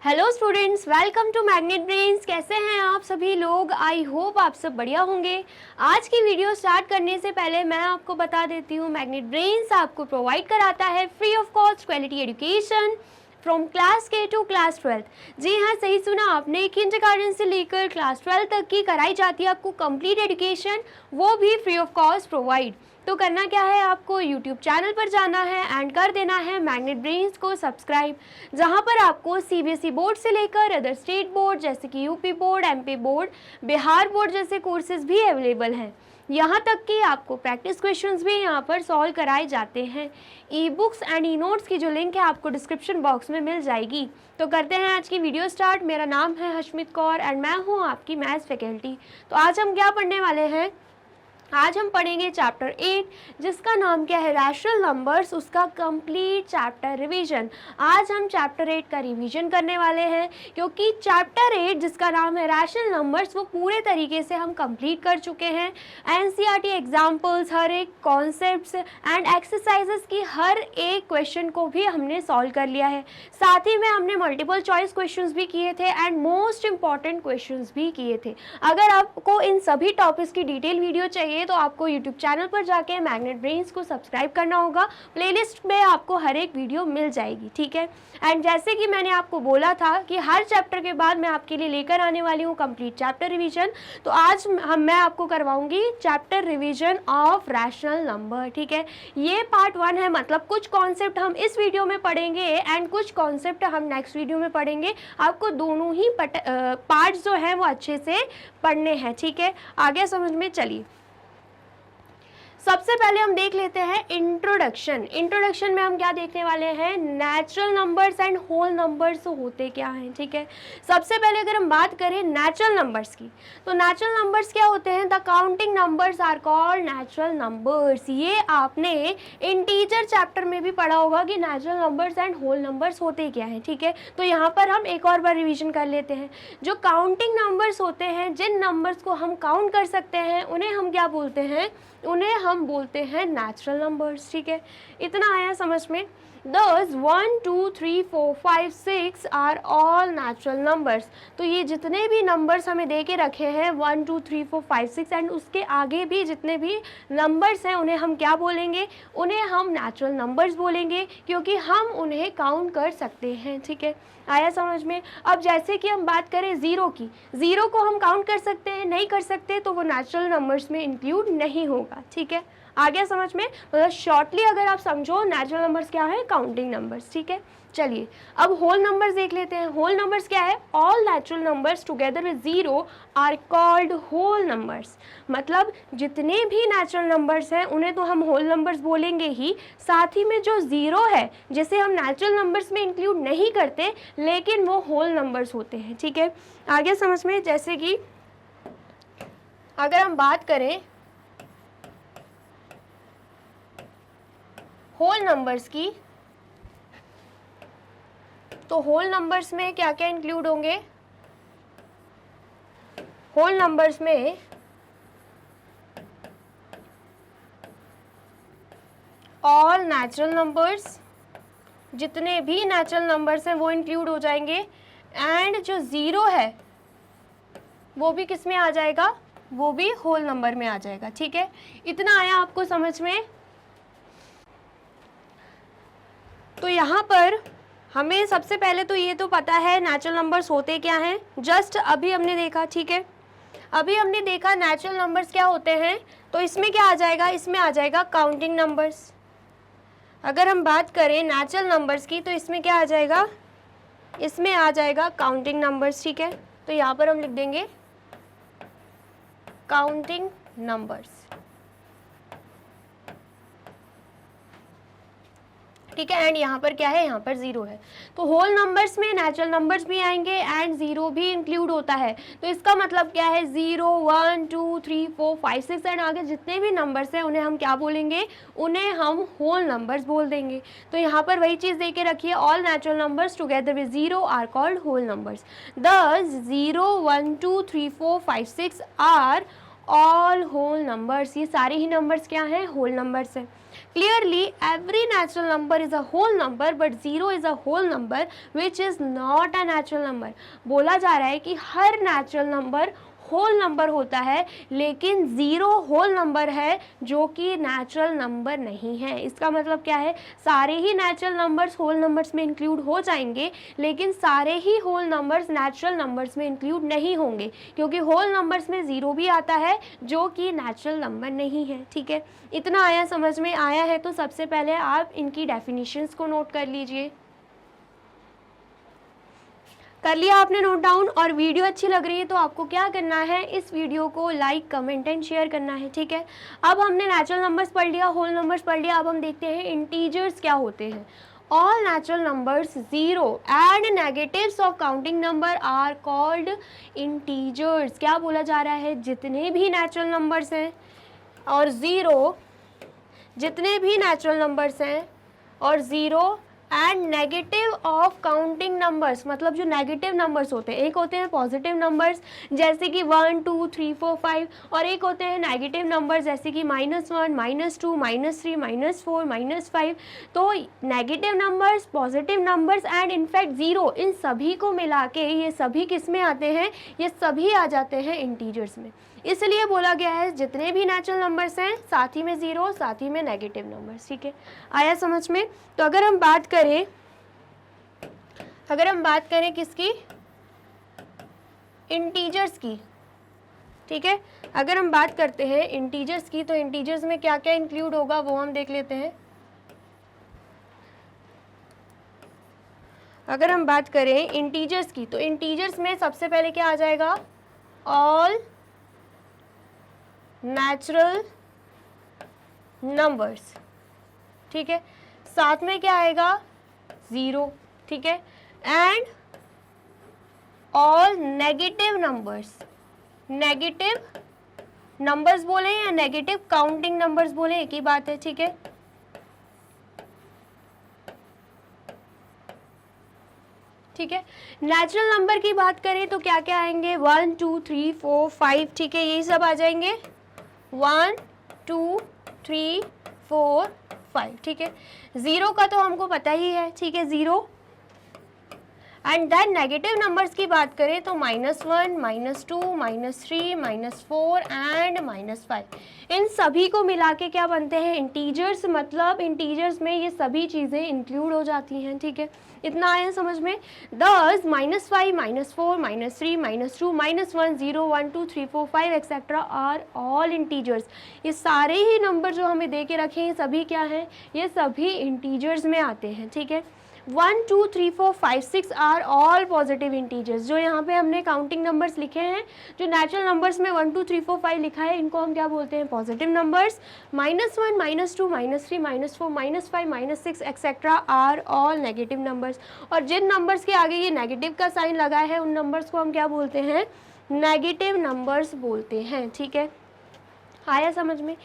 Hello students, welcome to Magnet Brains. कैसे हैं आप सभी लोग? आई होप आप सब बढ़िया होंगे। आज की वीडियो स्टार्ट करने से पहले मैं आपको बता देती हूँ, मैग्नेट ब्रेन्स आपको प्रोवाइड कराता है free of cost quality education from class के टू क्लास 12। जी हाँ, सही सुना आपने, किंडरगार्टन से लेकर क्लास 12 तक की कराई जाती है आपको कंप्लीट एजुकेशन, वो भी फ्री ऑफ कॉस्ट प्रोवाइड। तो करना क्या है, आपको YouTube चैनल पर जाना है एंड कर देना है मैग्नेट ब्रेन्स को सब्सक्राइब, जहां पर आपको CBSE बोर्ड से लेकर अदर स्टेट बोर्ड जैसे कि UP board, MP board, Bihar board जैसे कोर्सेज भी अवेलेबल हैं। यहाँ तक कि आपको प्रैक्टिस क्वेश्चंस भी यहाँ पर सॉल्व कराए जाते हैं। E books and e notes की जो लिंक है आपको डिस्क्रिप्शन बॉक्स में मिल जाएगी। तो करते हैं आज की वीडियो स्टार्ट। मेरा नाम है हशमित कौर एंड मैं हूँ आपकी मैथ्स फैकल्टी। तो आज हम क्या पढ़ने वाले हैं? आज हम पढ़ेंगे चैप्टर 8 जिसका नाम क्या है, रैशनल नंबर्स, उसका कंप्लीट चैप्टर रिवीजन। आज हम चैप्टर 8 का रिवीजन करने वाले हैं, क्योंकि चैप्टर 8 जिसका नाम है रैशनल नंबर्स वो पूरे तरीके से हम कंप्लीट कर चुके हैं। NCERT एग्जाम्पल्स, हर एक कॉन्सेप्ट्स एंड एक्सरसाइजेस की हर एक क्वेश्चन को भी हमने सॉल्व कर लिया है। साथ ही में हमने मल्टीपल चॉइस क्वेश्चंस भी किए थे एंड मोस्ट इंपॉर्टेंट क्वेश्चंस भी किए थे। अगर आपको इन सभी टॉपिक्स की डिटेल वीडियो चाहिए तो आपको YouTube चैनल पर जाके मैग्नेट ब्रेन्स को सब्सक्राइब करना होगा। प्लेलिस्ट में आपको हर एक वीडियो मिल जाएगी, ठीक है। एंड जैसे कि मैंने आपको बोला था कि हर चैप्टर के बाद मैं आपके लिए लेकर आने वाली हूँ कंप्लीट चैप्टर रिवीजन। तो आज मैं आपको करवाऊंगी chapter revision of rational number, ठीक है। ये पार्ट 1 है, मतलब कुछ कॉन्सेप्ट हम इस वीडियो में पढ़ेंगे एंड कुछ कॉन्सेप्ट हम नेक्स्ट वीडियो में पढ़ेंगे। आपको दोनों ही पार्ट्स जो हैं वो अच्छे से पढ़ने हैं, ठीक है। आगे समझ में चलिए। सबसे पहले हम देख लेते हैं इंट्रोडक्शन। इंट्रोडक्शन में हम क्या देखने वाले हैं, natural numbers and whole numbers होते क्या हैं, ठीक है। सबसे पहले अगर हम बात करें नेचुरल नंबर्स की, तो नेचुरल नंबर्स क्या होते हैं? The counting numbers are called natural numbers. ये आपने इंटीजर चैप्टर में भी पढ़ा होगा कि natural numbers and whole numbers होते क्या हैं, ठीक है। तो यहाँ पर हम एक और बार रिविजन कर लेते हैं। जो काउंटिंग नंबर्स होते हैं, जिन नंबर्स को हम काउंट कर सकते हैं, उन्हें हम क्या बोलते हैं? उन्हें हम बोलते हैं नेचुरल नंबर्स, ठीक है। इतना आया समझ में? Thus 1, 2, 3, 4, 5, 6 are all natural numbers. तो ये जितने भी नंबर्स हमें दे के रखे हैं 1, 2, 3, 4, 5, 6 एंड उसके आगे भी जितने भी नंबर्स हैं उन्हें हम क्या बोलेंगे? उन्हें हम नेचुरल नंबर्स बोलेंगे, क्योंकि हम उन्हें काउंट कर सकते हैं, ठीक है। आया समझ में? अब जैसे कि हम बात करें ज़ीरो की, ज़ीरो को हम काउंट कर सकते हैं, नहीं कर सकते तो वो नेचुरल नंबर्स में इंक्लूड नहीं होगा, ठीक है। आ गया समझ में? मतलब शॉर्टली अगर आप समझो, नेचुरल नंबर्स क्या है? काउंटिंग नंबर्स, ठीक है। चलिए अब होल नंबर्स देख लेते हैं। होल नंबर्स क्या है? All natural numbers together with zero are called whole numbers. मतलब जितने भी नेचुरल नंबर्स हैं उन्हें तो हम होल नंबर्स बोलेंगे ही, साथ ही में जो ज़ीरो है जिसे हम नेचुरल नंबर्स में इंक्लूड नहीं करते लेकिन वो होल नंबर्स होते हैं, ठीक है। आगे समझ में? जैसे कि अगर हम बात करें होल नंबर्स की, तो होल नंबर्स में क्या क्या इंक्लूड होंगे? होल नंबर्स में ऑल नेचुरल नंबर्स, जितने भी नेचुरल नंबर्स हैं वो इंक्लूड हो जाएंगे, एंड जो ज़ीरो है वो भी किस में आ जाएगा? वो भी होल नंबर में आ जाएगा, ठीक है। इतना आया आपको समझ में? तो यहाँ पर हमें सबसे पहले तो ये तो पता है नेचुरल नंबर्स होते क्या हैं, जस्ट अभी हमने देखा, ठीक है। अभी हमने देखा नेचुरल नंबर्स क्या होते हैं, तो इसमें क्या आ जाएगा? इसमें आ जाएगा काउंटिंग नंबर्स। अगर हम बात करें नेचुरल नंबर्स की तो इसमें क्या आ जाएगा? इसमें आ जाएगा काउंटिंग नंबर्स, ठीक है। तो यहाँ पर हम लिख देंगे काउंटिंग नंबर्स, ठीक है। एंड यहाँ पर क्या है? यहाँ पर ज़ीरो है। तो होल नंबर्स में नेचुरल नंबर्स भी आएंगे एंड ज़ीरो भी इंक्लूड होता है। तो इसका मतलब क्या है? 0, 1, 2, 3, 4, 5, 6 एंड आगे जितने भी नंबर्स हैं उन्हें हम क्या बोलेंगे? उन्हें हम होल नंबर्स बोल देंगे। तो यहाँ पर वही चीज़ दे के रखिए, all natural numbers together with zero are called whole numbers. Thus 0, 1, 2, 3, 4, 5, 6 are all whole numbers. ये सारे ही नंबर्स क्या हैं? होल नंबर्स हैं। Clearly every natural number is a whole number but zero is a whole number which is not a natural number. बोला जा रहा है कि हर नेचुरल नंबर होल नंबर होता है, लेकिन ज़ीरो होल नंबर है जो कि नेचुरल नंबर नहीं है। इसका मतलब क्या है, सारे ही नेचुरल नंबर्स होल नंबर्स में इंक्लूड हो जाएंगे, लेकिन सारे ही होल नंबर्स नेचुरल नंबर्स में इंक्लूड नहीं होंगे, क्योंकि होल नंबर्स में ज़ीरो भी आता है जो कि नेचुरल नंबर नहीं है। ठीक है, इतना आया, समझ में आया है? तो सबसे पहले आप इनकी डेफिनेशंस को नोट कर लीजिए। कर लिया आपने नोट डाउन? और वीडियो अच्छी लग रही है तो आपको क्या करना है, इस वीडियो को लाइक कमेंट एंड शेयर करना है। ठीक है, अब हमने नेचुरल नंबर्स पढ़ लिया, होल नंबर्स पढ़ लिया, अब हम देखते हैं इंटीजर्स क्या होते हैं। All natural numbers zero and negatives of counting number are called integers. क्या बोला जा रहा है, जितने भी नेचुरल नंबर्स हैं और ज़ीरो, जितने भी नेचुरल नंबर्स हैं और zero and negative of counting numbers, मतलब जो नेगेटिव नंबर्स होते हैं, एक होते हैं पॉजिटिव नंबर्स जैसे कि 1 2 3 4 5, और एक होते हैं नेगेटिव नंबर्स जैसे कि -1 -2 -3 -4 -5। तो negative numbers, positive numbers and in fact zero, इन सभी को मिला के ये सभी किस में आते हैं, ये सभी आ जाते हैं इंटीजर्स में। इसलिए बोला गया है जितने भी नेचुरल नंबर्स हैं, साथ ही में ज़ीरो, साथ ही में नेगेटिव नंबर्स। ठीक है, आया समझ में? तो अगर हम बात करें किसकी, इंटीजर्स की। ठीक है, अगर हम बात करते हैं इंटीजर्स की, तो इंटीजर्स में क्या क्या इंक्लूड होगा वो हम देख लेते हैं। अगर हम बात करें इंटीजर्स की, तो इंटीजर्स में सबसे पहले क्या आ जाएगा, ऑल नेचुरल नंबर्स। ठीक है, साथ में क्या आएगा, ज़ीरो। ठीक है, and all negative numbers. Negative numbers बोले या नेगेटिव काउंटिंग नंबर्स बोले, एक ही बात है। ठीक है, ठीक है, नेचुरल नंबर की बात करें तो क्या क्या आएंगे, 1 2 3 4 5। ठीक है, यही सब आ जाएंगे, 1 2 3 4 5। ठीक है, ज़ीरो का तो हमको पता ही है। ठीक है, zero. And then negative numbers की बात करें तो -1 -2 -3 -4 एंड -5। इन सभी को मिला के क्या बनते हैं, इंटीजर्स। मतलब इंटीजर्स में ये सभी चीज़ें इंक्लूड हो जाती हैं। ठीक है, इतना आया समझ में? दस -5 -4 -3 -2 -1 0 1 2 3 4 5 एक्सेट्रा आर ऑल इंटीजर्स। ये सारे ही नंबर जो हमें दे के रखे हैं, सभी क्या हैं, ये सभी इंटीजर्स में आते हैं। ठीक है, 1 2 3 4 5 6 आर ऑल पॉजिटिव इंटीजर्स। जो यहाँ पे हमने काउंटिंग नंबर्स लिखे हैं, जो नेचुरल नंबर्स में 1 2 3 4 5 लिखा है, इनको हम क्या बोलते हैं, positive numbers. -1 -2 -3 -4 -5 -6 etcetera are all negative numbers. और जिन नंबर्स के आगे ये नेगेटिव का साइन लगा है, उन नंबर्स को हम क्या बोलते हैं, नेगेटिव नंबर्स बोलते हैं। ठीक है, आया समझ में?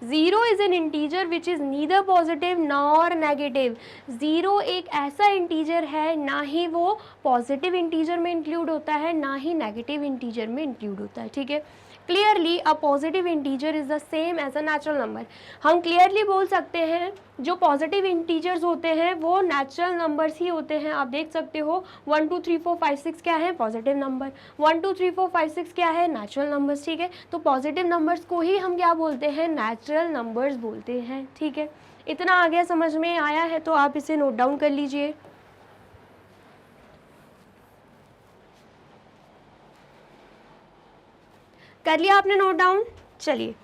Zero is an integer which is neither positive nor negative. Zero एक ऐसा इंटीजर है, ना ही वो पॉजिटिव इंटीजर में इंक्लूड होता है, ना ही नेगेटिव इंटीजर में इंक्लूड होता है। ठीक है, clearly a positive integer is the same as a natural number. हम क्लियरली बोल सकते हैं जो पॉजिटिव इंटीजर्स होते हैं वो नेचुरल नंबर्स ही होते हैं। आप देख सकते हो 1 2 3 4 5 6 क्या है, पॉजिटिव नंबर। 1 2 3 4 5 6 क्या है, नेचुरल नंबर्स। ठीक है, तो पॉजिटिव नंबर्स को ही हम क्या बोलते हैं, नेचुरल नंबर्स बोलते हैं। ठीक है, इतना आ गया, समझ में आया है? तो आप इसे नोट डाउन कर लीजिए। कर लिया आपने नोट डाउन? चलिए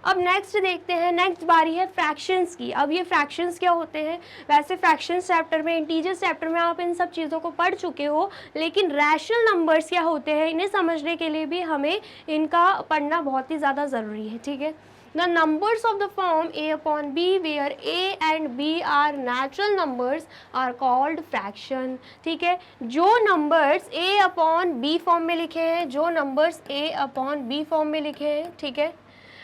अब नेक्स्ट देखते हैं। नेक्स्ट बारी है फ्रैक्शंस की। अब ये फ्रैक्शंस क्या होते हैं, वैसे फ्रैक्शंस चैप्टर में, इंटीजर्स चैप्टर में आप इन सब चीज़ों को पढ़ चुके हो, लेकिन रैशनल नंबर्स क्या होते हैं, इन्हें समझने के लिए भी हमें इनका पढ़ना बहुत ही ज़्यादा ज़रूरी है। ठीक है, The numbers of the form a upon b where a and b are natural numbers are called fraction। ठीक है, जो numbers a upon b form में लिखे हैं, जो numbers a upon b form में लिखे हैं, ठीक है,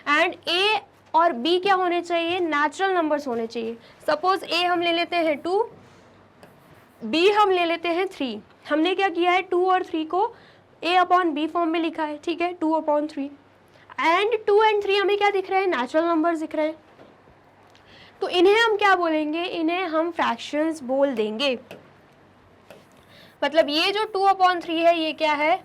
एंड a और b क्या होने चाहिए, नेचुरल नंबर्स होने चाहिए। सपोज a हम ले लेते हैं 2, b हम ले लेते हैं 3। हमने क्या किया है, 2 और 3 को a अपॉन b फॉर्म में लिखा है। ठीक है, 2 अपॉन 3 एंड 2 एंड 3 हमें क्या दिख रहे हैं, नेचुरल नंबर्स दिख रहे हैं। तो इन्हें हम क्या बोलेंगे, इन्हें हम फ्रैक्शंस बोल देंगे। मतलब ये जो 2/3 है ये क्या है,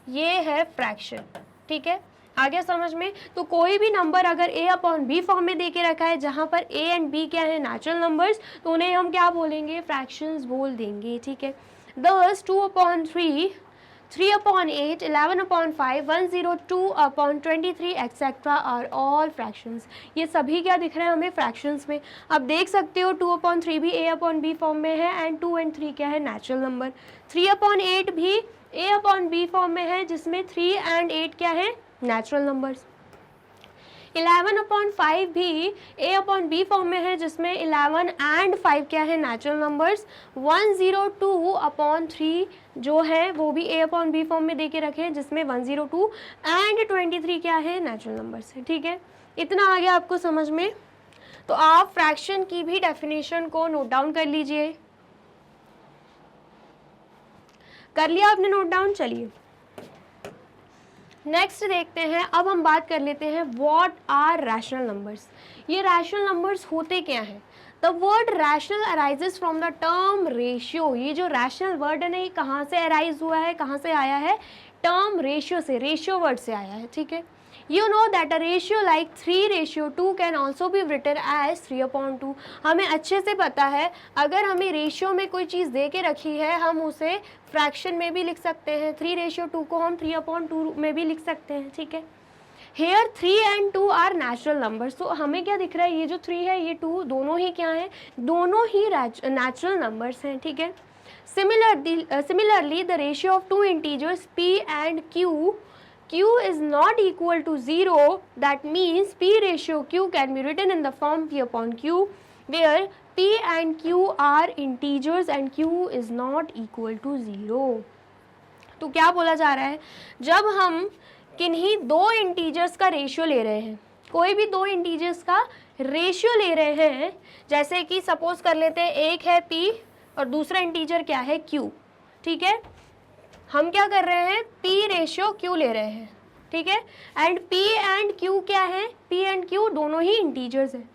ये है फ्रैक्शन, ठीक है, आ गया समझ में। तो कोई भी नंबर अगर a/b फॉर्म में दे के रखा है जहाँ पर a एंड b क्या है, नेचुरल नंबर्स, तो उन्हें हम क्या बोलेंगे, फ्रैक्शंस बोल देंगे, ठीक है। दस 2/3, 3/8, 11/5, 102/23 एक्सेट्रा आर ऑल फ्रैक्शंस। ये सभी क्या दिख रहे हैं हमें, फ्रैक्शंस में। अब देख सकते हो 2/3 भी a/b फॉर्म में है एंड 2 एंड 3 क्या है, नेचुरल नंबर। 3/8 भी a/b फॉर्म में है जिसमें 3 एंड 8 क्या है, नेचुरल नंबर्स। 11/5 भी a/b फॉर्म में है जिसमें 11 एंड 5 क्या है, नेचुरल नंबर्स। 102/3 जो है वो भी a/b फॉर्म में दे के रखे हैं जिसमें 102 एंड 23 क्या है, नेचुरल नंबर्स है, ठीक है। इतना आ गया आपको समझ में। तो आप फ्रैक्शन की भी डेफिनेशन को नोट डाउन कर लीजिए। कर लिया आपने नोट डाउन, चलिए नेक्स्ट देखते हैं। अब हम बात कर लेते हैं व्हाट आर रैशनल नंबर्स। ये रैशनल नंबर्स होते क्या हैं। The word rational arises from the term ratio. ये जो रैशनल वर्ड है ना, ये कहाँ से अराइज हुआ है, कहाँ से आया है, टर्म रेशियो से, रेशियो वर्ड से आया है, ठीक है। You know that a ratio like 3:2 can also be written as 3/2। हमें अच्छे से पता है अगर हमें रेशियो में कोई चीज़ दे के रखी है हम उसे फ्रैक्शन में भी लिख सकते हैं। 3:2 को हम 3/2 में भी लिख सकते हैं, ठीक है। Here 3 and 2 are natural numbers। तो हमें क्या दिख रहा है, ये जो 3 है ये 2 दोनों ही क्या हैं, दोनों ही नेचुरल नंबर्स हैं, ठीक है। Similarly the ratio of two integers p and q is not equal to 0, that means p ratio q can be written in the form p/q where p and q are integers and q is not equal to 0। तो क्या बोला जा रहा है, जब हम किन्हीं दो इंटीजर्स का रेशियो ले रहे हैं, कोई भी दो इंटीजर्स का रेशियो ले रहे हैं, जैसे कि सपोज कर लेते हैं एक है p और दूसरा इंटीजर क्या है q, ठीक है। हम क्या कर रहे हैं, p/q ले रहे हैं, ठीक है। एंड p एंड q क्या है, p एंड q दोनों ही इंटीजर्स हैं।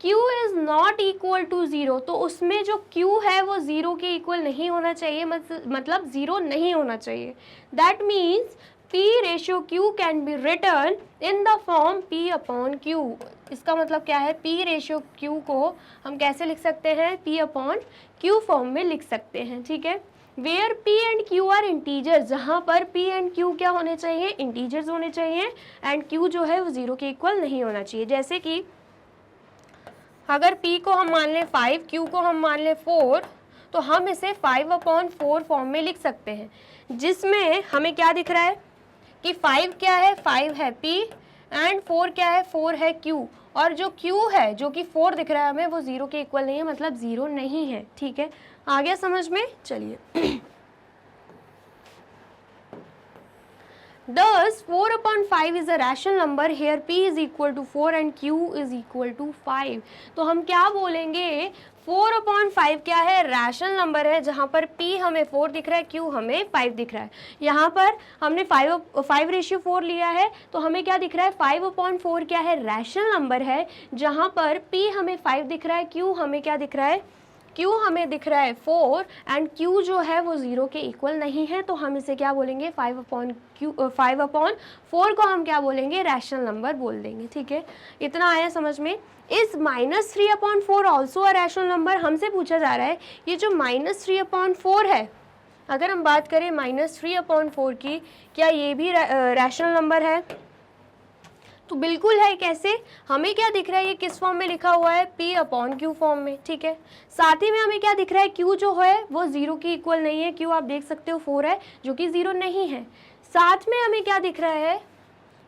q is not equal to 0, तो उसमें जो q है वो 0 के इक्वल नहीं होना चाहिए, मतलब 0 नहीं होना चाहिए। That means p/q can be return in the form p/q। इसका मतलब क्या है, p/q को हम कैसे लिख सकते हैं, p/q फॉर्म में लिख सकते हैं, ठीक है। Where p and q are integer, जहाँ पर p एंड q क्या होने चाहिए, इंटीजर्स होने चाहिए एंड q जो है वो 0 के इक्वल नहीं होना चाहिए। जैसे कि अगर p को हम मान लें 5, q को हम मान लें 4, तो हम इसे 5/4 फॉर्म में लिख सकते हैं, जिसमें हमें क्या दिख रहा है कि 5 क्या है, 5 है p एंड 4 क्या है, 4 है q, और जो q है जो कि 4 दिख रहा है हमें वो 0 के इक्वल नहीं है, मतलब 0 नहीं है, ठीक है। आ गया समझ में, चलिए। Thus 4/5 is a rational number, here p is equal to 4 and q is equal to 5। तो हम क्या बोलेंगे, 4/5 क्या है, रैशनल नंबर है, जहाँ पर p हमें 4 दिख रहा है, q हमें 5 दिख रहा है। यहाँ पर हमने 5:4 लिया है, तो हमें क्या दिख रहा है, 5/4 क्या है, रैशनल नंबर है, जहाँ पर p हमें 5 दिख रहा है, q हमें क्या दिख रहा है, q हमें दिख रहा है 4 एंड q जो है वो 0 के इक्वल नहीं है, तो हम इसे क्या बोलेंगे, 5/4 को हम क्या बोलेंगे, रैशनल नंबर बोल देंगे, ठीक है। इतना आया समझ में। इस -3/4 ऑल्सो अ रैशनल नंबर, हमसे पूछा जा रहा है ये जो -3/4 है, अगर हम बात करें -3/4 की, क्या ये भी रैशनल नंबर है, तो बिल्कुल है। कैसे, हमें क्या दिख रहा है, ये किस फॉर्म में लिखा हुआ है, p/q फॉर्म में, ठीक है। साथ ही में हमें क्या दिख रहा है, q जो है वो 0 के इक्वल नहीं है, q आप देख सकते हो 4 है जो कि 0 नहीं है। साथ में हमें क्या दिख रहा है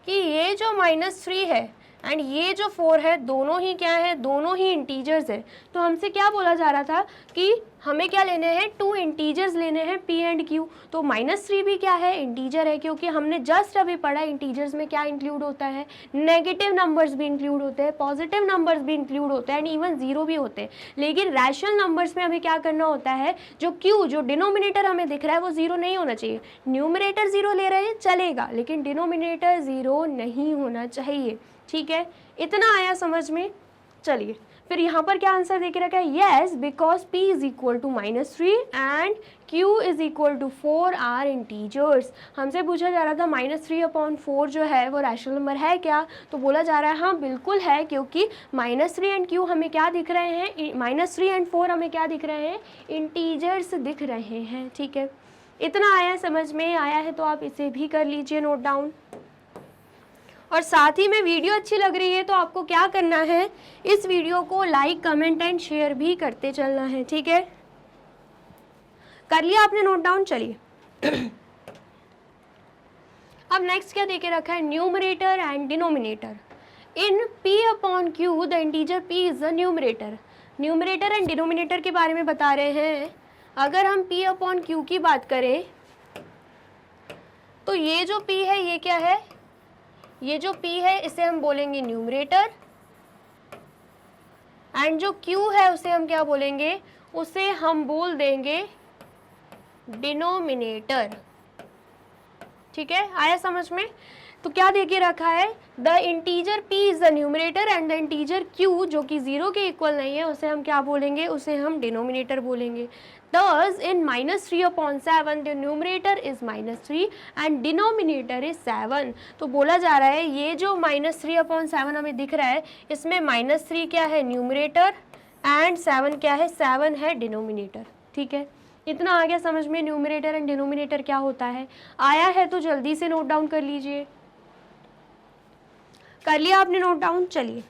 कि ये जो -3 है एंड ये जो 4 है, दोनों ही क्या है, दोनों ही इंटीजर्स है। तो हमसे क्या बोला जा रहा था कि हमें क्या लेने हैं, 2 इंटीजर्स लेने हैं p एंड q। तो -3 भी क्या है, इंटीजर है, क्योंकि हमने जस्ट अभी पढ़ा इंटीजर्स में क्या इंक्लूड होता है, नेगेटिव नंबर्स भी इंक्लूड होते हैं, पॉजिटिव नंबर्स भी इंक्लूड होते हैं एंड इवन 0 भी होते हैं। लेकिन रैशनल नंबर्स में हमें क्या करना होता है, जो q जो डिनोमिनेटर हमें दिख रहा है वो 0 नहीं होना चाहिए। न्यूमरेटर 0 ले रहे हैं चलेगा, लेकिन डिनोमिनेटर 0 नहीं होना चाहिए, ठीक है। इतना आया समझ में, चलिए फिर यहाँ पर क्या आंसर देके रखा है, yes because p is equal to -3 and q is equal to 4 are integers. हमसे पूछा जा रहा था -3/4 जो है वो रैशनल नंबर है क्या, तो बोला जा रहा है हाँ बिल्कुल है, क्योंकि -3 एंड q हमें क्या दिख रहे हैं, -3 एंड 4 हमें क्या दिख रहे हैं, इंटीजर्स दिख रहे हैं। ठीक है, इतना आया समझ में आया है तो आप इसे भी कर लीजिए नोट डाउन। और साथ ही में वीडियो अच्छी लग रही है तो आपको क्या करना है, इस वीडियो को लाइक कमेंट एंड शेयर भी करते चलना है। ठीक है, कर लिया आपने नोट डाउन, चलिए अब नेक्स्ट क्या देके रखा है, numerator and denominator. In p/q the integer p is the numerator. Numerator and denominator के बारे में बता रहे हैं। अगर हम p/q की बात करें तो ये जो p है ये क्या है, ये जो p है इसे हम बोलेंगे न्यूमरेटर, एंड जो q है उसे हम क्या बोलेंगे, उसे हम बोल देंगे डिनोमिनेटर। ठीक है, आया समझ में। तो क्या देके रखा है, the integer p is the numerator and the integer q जो कि 0 के इक्वल नहीं है उसे हम क्या बोलेंगे, उसे हम डिनोमिनेटर बोलेंगे। Thus in -3/7 the numerator is -3 and denominator is 7। तो बोला जा रहा है ये जो -3/7 हमें दिख रहा है इसमें -3 क्या है न्यूमरेटर एंड 7 क्या है, 7 है डिनोमिनेटर। ठीक है, इतना आ गया समझ में न्यूमरेटर एंड डिनोमिनेटर क्या होता है। आया है तो जल्दी से नोट डाउन कर लीजिए। कर लिया आपने नोट डाउन, चलिए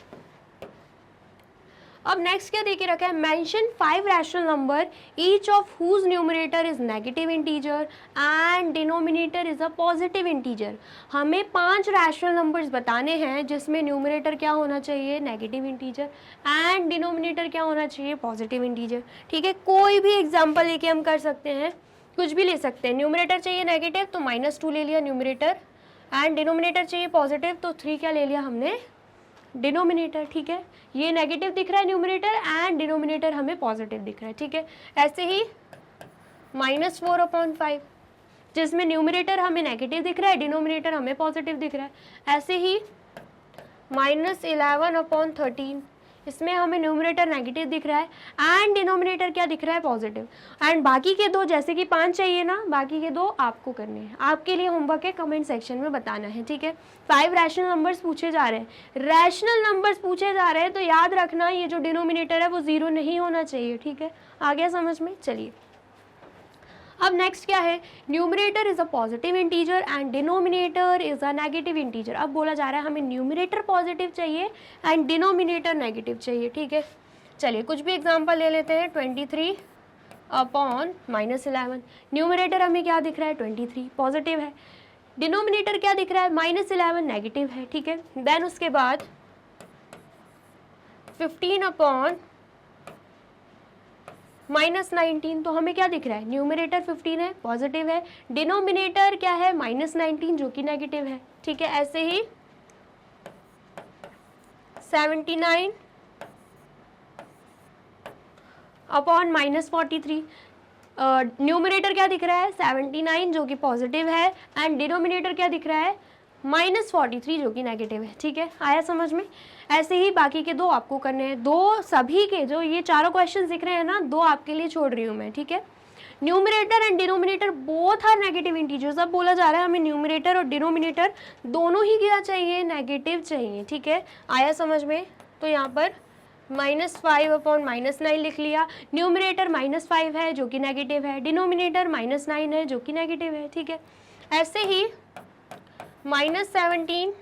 अब नेक्स्ट क्या देके रखा है, mention 5 rational number each of whose numerator is negative integer and denominator is a positive integer. हमें 5 रैशनल नंबर्स बताने हैं जिसमें न्यूमरेटर क्या होना चाहिए, नेगेटिव इंटीजर, एंड डिनोमिनेटर क्या होना चाहिए, पॉजिटिव इंटीजर। ठीक है, कोई भी एग्जाम्पल लेके हम कर सकते हैं, कुछ भी ले सकते हैं। न्यूमरेटर चाहिए नेगेटिव तो -2 ले लिया न्यूमरेटर, एंड डिनोमिनेटर चाहिए पॉजिटिव तो 3 क्या ले लिया हमने, डिनोमिनेटर। ठीक है, ये नेगेटिव दिख रहा है न्यूमरेटर एंड डिनोमिनेटर हमें पॉजिटिव दिख रहा है। ठीक है, ऐसे ही -4/5 जिसमें न्यूमरेटर हमें नेगेटिव दिख रहा है, डिनोमिनेटर हमें पॉजिटिव दिख रहा है। ऐसे ही -11/13 इसमें हमें न्यूमरेटर नेगेटिव दिख रहा है एंड डिनोमिनेटर क्या दिख रहा है, पॉजिटिव। एंड बाकी के दो जैसे कि 5 चाहिए ना, बाकी के दो आपको करने हैं, आपके लिए होमवर्क है, कमेंट सेक्शन में बताना है। ठीक है, 5 रैशनल नंबर्स पूछे जा रहे हैं, रैशनल नंबर्स पूछे जा रहे हैं तो याद रखना ये जो डिनोमिनेटर है वो 0 नहीं होना चाहिए। ठीक है, आ गया समझ में। चलिए अब नेक्स्ट क्या है, numerator is a positive integer and denominator is a negative integer. अब बोला जा रहा है हमें न्यूमरेटर पॉजिटिव चाहिए एंड डिनोमिनेटर नेगेटिव चाहिए। ठीक है, चलिए कुछ भी एग्जांपल ले लेते हैं। 23/-11 न्यूमरेटर हमें क्या दिख रहा है, 23 पॉजिटिव है, डिनोमिनेटर क्या दिख रहा है, -11 नेगेटिव है। ठीक है, देन उसके बाद 15/-19 तो हमें क्या दिख रहा है, न्यूमरेटर 15 है पॉजिटिव है, डिनोमिनेटर क्या है -19 जो कि नेगेटिव है। ठीक है, ऐसे ही 79/-43 न्यूमरेटर क्या दिख रहा है, 79 जो कि पॉजिटिव है एंड डिनोमिनेटर क्या दिख रहा है, -43 जो कि नेगेटिव है। ठीक है, आया समझ में। ऐसे ही बाकी के दो आपको करने हैं, दो सभी के जो ये चारों क्वेश्चन दिख रहे हैं ना, दो आपके लिए छोड़ रही हूँ मैं। ठीक है, numerator and denominator both are negative integers. अब बोला जा रहा है हमें न्यूमरेटर और डिनोमिनेटर दोनों ही क्या चाहिए, नेगेटिव चाहिए। ठीक है, आया समझ में। तो यहाँ पर -5/-9 लिख लिया, न्यूमरेटर -5 है जो कि नेगेटिव है, डिनोमिनेटर -9 है जो कि नेगेटिव है। ठीक है, ऐसे ही -17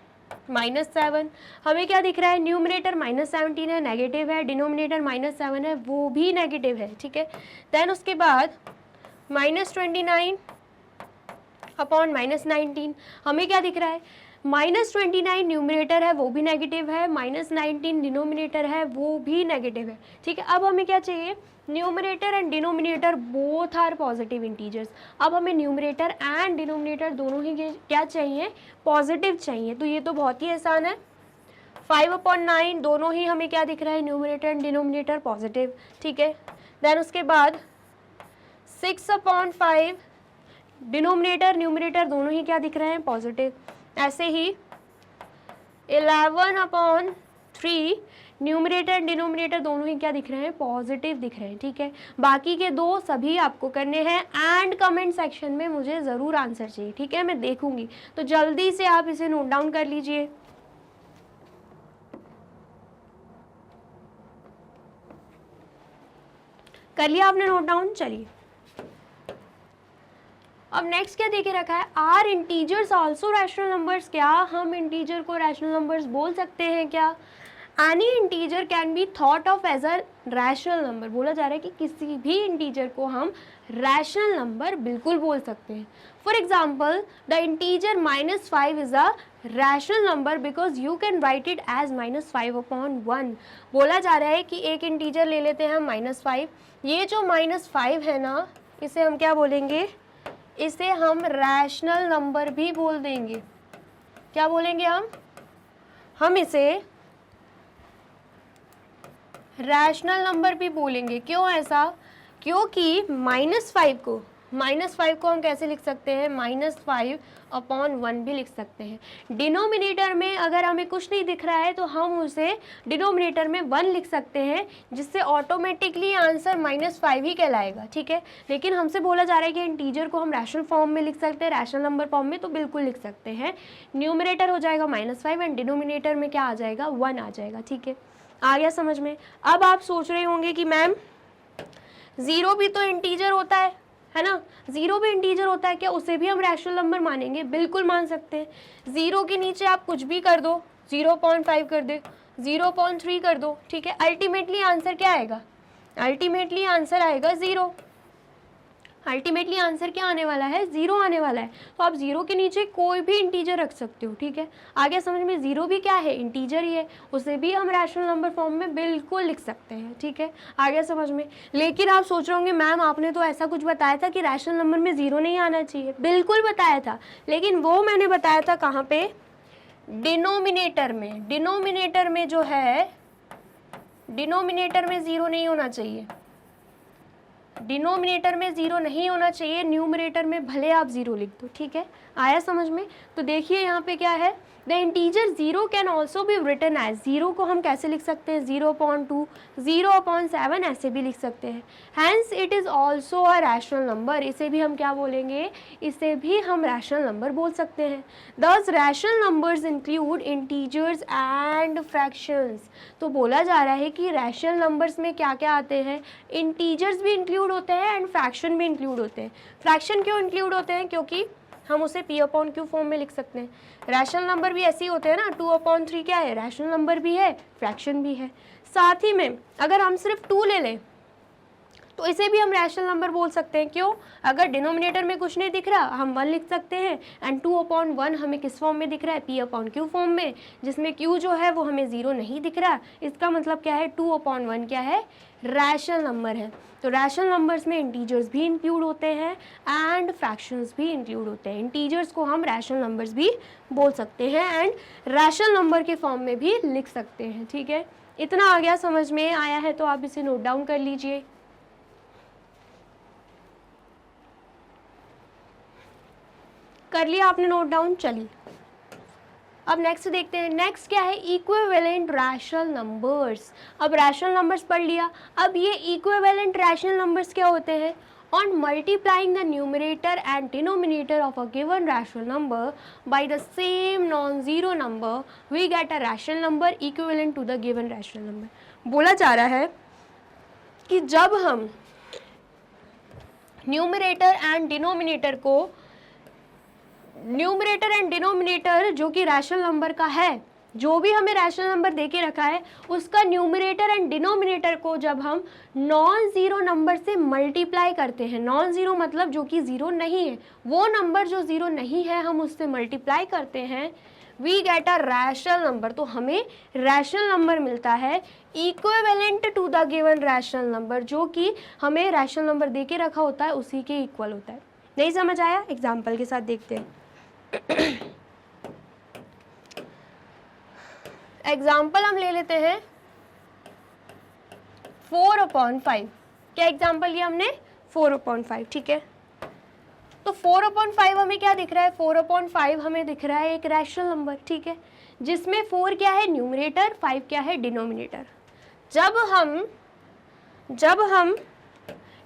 -7 हमें क्या दिख रहा है, न्यूमरेटर -17 है नेगेटिव है, डिनोमिनेटर -7 है वो भी नेगेटिव है। ठीक है, देन उसके बाद -29/-19 हमें क्या दिख रहा है, -29 न्यूमरेटर है वो भी नेगेटिव है, -19 डिनोमिनेटर है वो भी नेगेटिव है। ठीक है, अब हमें क्या चाहिए, numerator and denominator both are positive integers. अब हमें न्यूमरेटर एंड डिनोमिनेटर दोनों ही क्या चाहिए, पॉजिटिव चाहिए। तो ये तो बहुत ही आसान है, 5/9 दोनों ही हमें क्या दिख रहा है, न्यूमरेटर एंड डिनोमिनेटर पॉजिटिव। ठीक है, देन उसके बाद 6/5 डिनोमिनेटर न्यूमरेटर दोनों ही क्या दिख रहे हैं, पॉजिटिव। ऐसे ही 11/3 न्यूमरेटर एंड डिनोमिनेटर दोनों ही क्या दिख रहे हैं, पॉजिटिव दिख रहे हैं, ठीक है। बाकी के दो सभी आपको करने हैं एंड कमेंट सेक्शन में मुझे ज़रूर आंसर चाहिए, ठीक है, मैं देखूंगी, तो जल्दी से आप इसे नोट डाउन कर लीजिए। कर लिया आपने नोट डाउन, चलिए अब नेक्स्ट क्या देके रखा है, are integers also rational numbers, क्या हम इंटीजर को रैशनल नंबर्स बोल सकते हैं क्या। Any integer can be thought of as a rational number, बोला जा रहा है कि किसी भी इंटीजर को हम रैशनल नंबर बिल्कुल बोल सकते हैं। For example the integer -5 is a rational number because you can write it as -5/1। बोला जा रहा है कि एक इंटीजर ले लेते हैं हम -5, ये जो -5 है ना, इसे हम क्या बोलेंगे, इसे हम रैशनल नंबर भी बोल देंगे। क्या बोलेंगे हम इसे रैशनल नंबर भी बोलेंगे। क्यों ऐसा, क्योंकि -5 को हम कैसे लिख सकते हैं, -5/1 भी लिख सकते हैं। डिनोमिनेटर में अगर हमें कुछ नहीं दिख रहा है तो हम उसे डिनोमिनेटर में 1 लिख सकते हैं, जिससे ऑटोमेटिकली आंसर -5 ही कहलाएगा, ठीक है। लेकिन हमसे बोला जा रहा है कि इंटीजर को हम रैशनल फॉर्म में लिख सकते हैं, रैशनल नंबर फॉर्म में, तो बिल्कुल लिख सकते हैं। न्यूमरेटर हो जाएगा -5 एंड डिनोमिनेटर में क्या आ जाएगा, 1 आ जाएगा, ठीक है। आ गया समझ में। अब आप सोच रहे होंगे कि मैम 0 भी तो इंटीजर होता है ना, 0 भी इंटीजर होता है क्या, उसे भी हम रैशनल नंबर मानेंगे, बिल्कुल मान सकते हैं। 0 के नीचे आप कुछ भी कर दो, 0.5 कर दे, 0.3 कर दो, ठीक है, अल्टीमेटली आंसर क्या आएगा, अल्टीमेटली आंसर आएगा 0। अल्टीमेटली आंसर क्या आने वाला है, 0 आने वाला है। तो आप 0 के नीचे कोई भी इंटीजर रख सकते हो, ठीक है। आगे समझ में, 0 भी क्या है, इंटीजर ही है, उसे भी हम रैशनल नंबर फॉर्म में बिल्कुल लिख सकते हैं, ठीक है। आगे समझ में। लेकिन आप सोच रहे होंगे मैम आपने तो ऐसा कुछ बताया था कि रैशनल नंबर में 0 नहीं आना चाहिए, बिल्कुल बताया था, लेकिन वो मैंने बताया था कहाँ पे, डिनोमिनेटर में। डिनोमिनेटर में जो है, डिनोमिनेटर में 0 नहीं होना चाहिए, डिनोमिनेटर में 0 नहीं होना चाहिए, न्यूमरेटर में भले आप 0 लिख दो, ठीक है। आया समझ में। तो देखिए यहाँ पे क्या है, the integer 0 can also be written as, 0 को हम कैसे लिख सकते हैं, 0.2, 0.7 ऐसे भी लिख सकते हैं। Hence it is also a rational number, इसे भी हम क्या बोलेंगे, इसे भी हम रैशनल नंबर बोल सकते हैं। दस rational numbers include integers and fractions, तो बोला जा रहा है कि रैशनल नंबर्स में क्या क्या आते हैं, इंटीजर्स भी इंक्लूड होते हैं एंड फ्रैक्शन भी इंक्लूड होते हैं। फ्रैक्शन क्यों इंक्लूड होते हैं, क्योंकि हम उसे P/Q फॉर्म में लिख सकते हैं। रैशनल नंबर भी ऐसे ही होते हैं ना, 2/3 क्या है, रैशनल नंबर भी है, फ्रैक्शन भी है। साथ ही में अगर हम सिर्फ 2 ले लें तो इसे भी हम रैशनल नंबर बोल सकते हैं। क्यों, अगर डिनोमिनेटर में कुछ नहीं दिख रहा हम 1 लिख सकते हैं, एंड 2/1 हमें किस फॉर्म में दिख रहा है, P/Q फॉर्म में, जिसमें Q जो है वो हमें 0 नहीं दिख रहा। इसका मतलब क्या है, 2/1 क्या है, रैशनल नंबर है। तो रैशनल नंबर्स में इंटीजर्स भी इंक्लूड होते हैं एंड फ्रैक्शंस भी इंक्लूड होते हैं। इंटीजर्स को हम रैशनल नंबर्स भी बोल सकते हैं एंड रैशनल नंबर के फॉर्म में भी लिख सकते हैं, ठीक है। इतना आ गया, समझ में आया है तो आप इसे नोट डाउन कर लीजिए। कर लिया आपने नोट डाउन, चलिए अब नेक्स्ट देखते हैं। नेक्स्ट क्या है, इक्विवेलेंट रैशनल नंबर्स। अब रैशनल नंबर्स पढ़ लिया, अब ये इक्विवेलेंट रैशनल नंबर्स क्या होते हैं, on multiplying the numerator and denominator of a given rational number by the same non-zero number we get a rational number equivalent to the given rational number। बोला जा रहा है कि जब हम न्यूमरेटर एंड डिनोमिनेटर को, न्यूमरेटर एंड डिनोमिनेटर जो कि रैशनल नंबर का है, जो भी हमें रैशनल नंबर देके रखा है उसका न्यूमरेटर एंड डिनोमिनेटर को जब हम नॉन ज़ीरो नंबर से मल्टीप्लाई करते हैं, नॉन ज़ीरो मतलब जो कि ज़ीरो नहीं है, वो नंबर जो ज़ीरो नहीं है हम उससे मल्टीप्लाई करते हैं, we get a rational number. तो हमें रैशनल नंबर मिलता है equivalent to the given rational number, जो कि हमें रैशनल नंबर देके रखा होता है उसी के इक्वल होता है। नहीं समझ आया, एग्जाम्पल के साथ देखते हैं। एग्जाम्पल हम ले लेते हैं 4/5। क्या एग्जाम्पल लिया हमने, 4/5, ठीक है। तो 4/5 हमें क्या दिख रहा है, 4/5 हमें दिख रहा है एक रैशनल नंबर, ठीक है, जिसमें 4 क्या है न्यूमरेटर, 5 क्या है डिनोमिनेटर। जब हम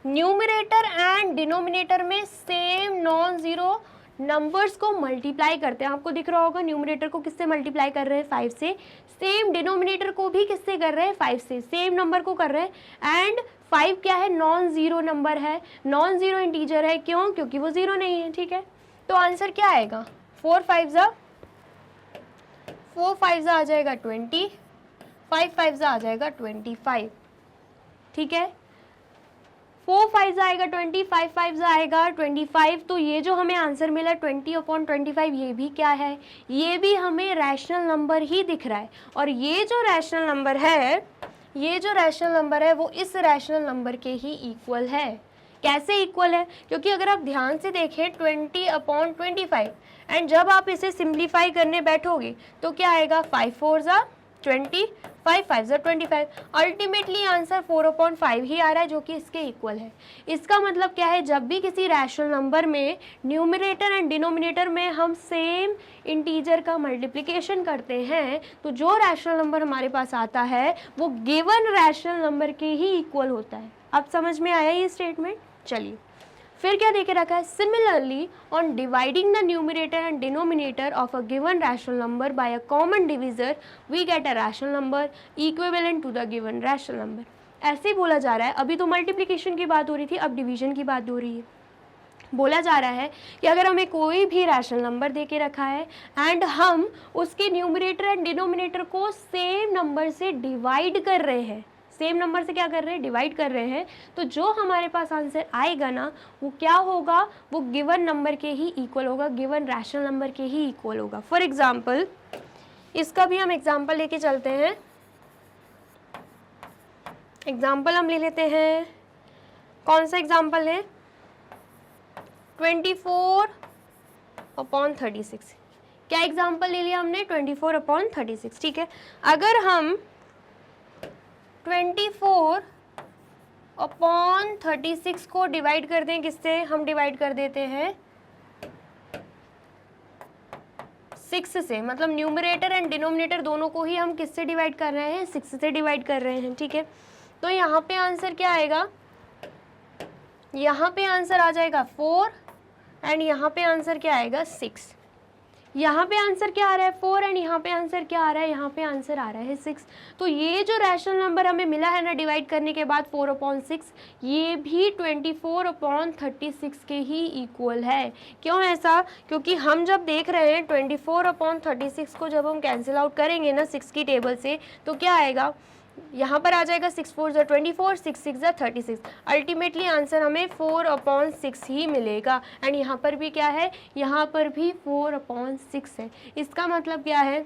न्यूमरेटर एंड डिनोमिनेटर में सेम नॉन ज़ीरो नंबर्स को मल्टीप्लाई करते हैं, आपको दिख रहा होगा न्यूमरेटर को किससे मल्टीप्लाई कर रहे हैं, 5 से, सेम डिनोमिनेटर को भी किससे कर रहे हैं, 5 से, सेम नंबर को कर रहे हैं। एंड 5 क्या है, नॉन ज़ीरो नंबर है, नॉन ज़ीरो इंटीजर है, क्यों, क्योंकि वो ज़ीरो नहीं है, ठीक है। तो आंसर क्या आएगा, 4 5 आ जाएगा 20, 5 5 आ जाएगा 25, ठीक है। 4 5 आएगा 20, 5 5 आएगा 25। तो ये जो हमें आंसर मिला 20/25, ये भी क्या है, ये भी हमें रैशनल नंबर ही दिख रहा है। और ये जो रैशनल नंबर है वो इस रैशनल नंबर के ही इक्वल है। कैसे इक्वल है, क्योंकि अगर आप ध्यान से देखें 20/25 एंड जब आप इसे सिंप्लीफाई करने बैठोगे तो क्या आएगा, 5 4 20, 5 5 25। अल्टीमेटली आंसर 4/5 ही आ रहा है, जो कि इसके इक्वल है। इसका मतलब क्या है, जब भी किसी रैशनल नंबर में न्यूमरेटर एंड डिनोमिनेटर में हम सेम इंटीजर का मल्टीप्लिकेशन करते हैं तो जो रैशनल नंबर हमारे पास आता है वो गिवन रैशनल नंबर के ही इक्वल होता है। अब समझ में आया ये स्टेटमेंट। चलिए फिर क्या देके रखा है, similarly on dividing the numerator and denominator of a given rational number by a common divisor we get a rational number equivalent to the given rational number. ऐसे ही बोला जा रहा है, अभी तो मल्टीप्लिकेशन की बात हो रही थी, अब डिवीजन की बात हो रही है। बोला जा रहा है कि अगर हमें कोई भी रैशनल नंबर दे के रखा है एंड हम उसके न्यूमरेटर एंड डिनोमिनेटर को सेम नंबर से डिवाइड कर रहे हैं, सेम नंबर से क्या कर रहे हैं, डिवाइड कर रहे हैं, तो जो हमारे पास आंसर आएगा ना वो क्या होगा, वो गिवन नंबर के ही इक्वल होगा, गिवन रैशनल नंबर के ही इक्वल होगा। फॉर एग्जाम्पल इसका भी हम एग्जाम्पल लेके चलते हैं। एग्जाम्पल हम ले लेते हैं, कौन सा एग्जाम्पल है, 24/36। क्या एग्जाम्पल ले लिया हमने, 24/36, ठीक है। अगर हम 24/36 को डिवाइड करते हैं किससे, हम डिवाइड कर देते हैं 6 से, मतलब न्यूमरेटर एंड डिनोमिनेटर दोनों को ही हम किससे डिवाइड कर रहे हैं, 6 से डिवाइड कर रहे हैं, ठीक है। तो यहाँ पे आंसर क्या आएगा, यहाँ पे आंसर आ जाएगा 4 एंड यहाँ पे आंसर क्या आएगा 6। यहाँ पे आंसर क्या आ रहा है 4 एंड यहाँ पे आंसर क्या आ रहा है, यहाँ पे आंसर आ रहा है 6। तो ये जो रैशनल नंबर हमें मिला है ना डिवाइड करने के बाद 4/6, ये भी 24/36 के ही इक्वल है। क्यों ऐसा, क्योंकि हम जब देख रहे हैं 24/36 को जब हम कैंसिल आउट करेंगे ना 6 की टेबल से तो क्या आएगा, यहाँ पर आ जाएगा 6 4 24, 6 6 36। अल्टीमेटली आंसर हमें 4/6 ही मिलेगा। एंड यहाँ पर भी क्या है, यहाँ पर भी 4/6 है। इसका मतलब क्या है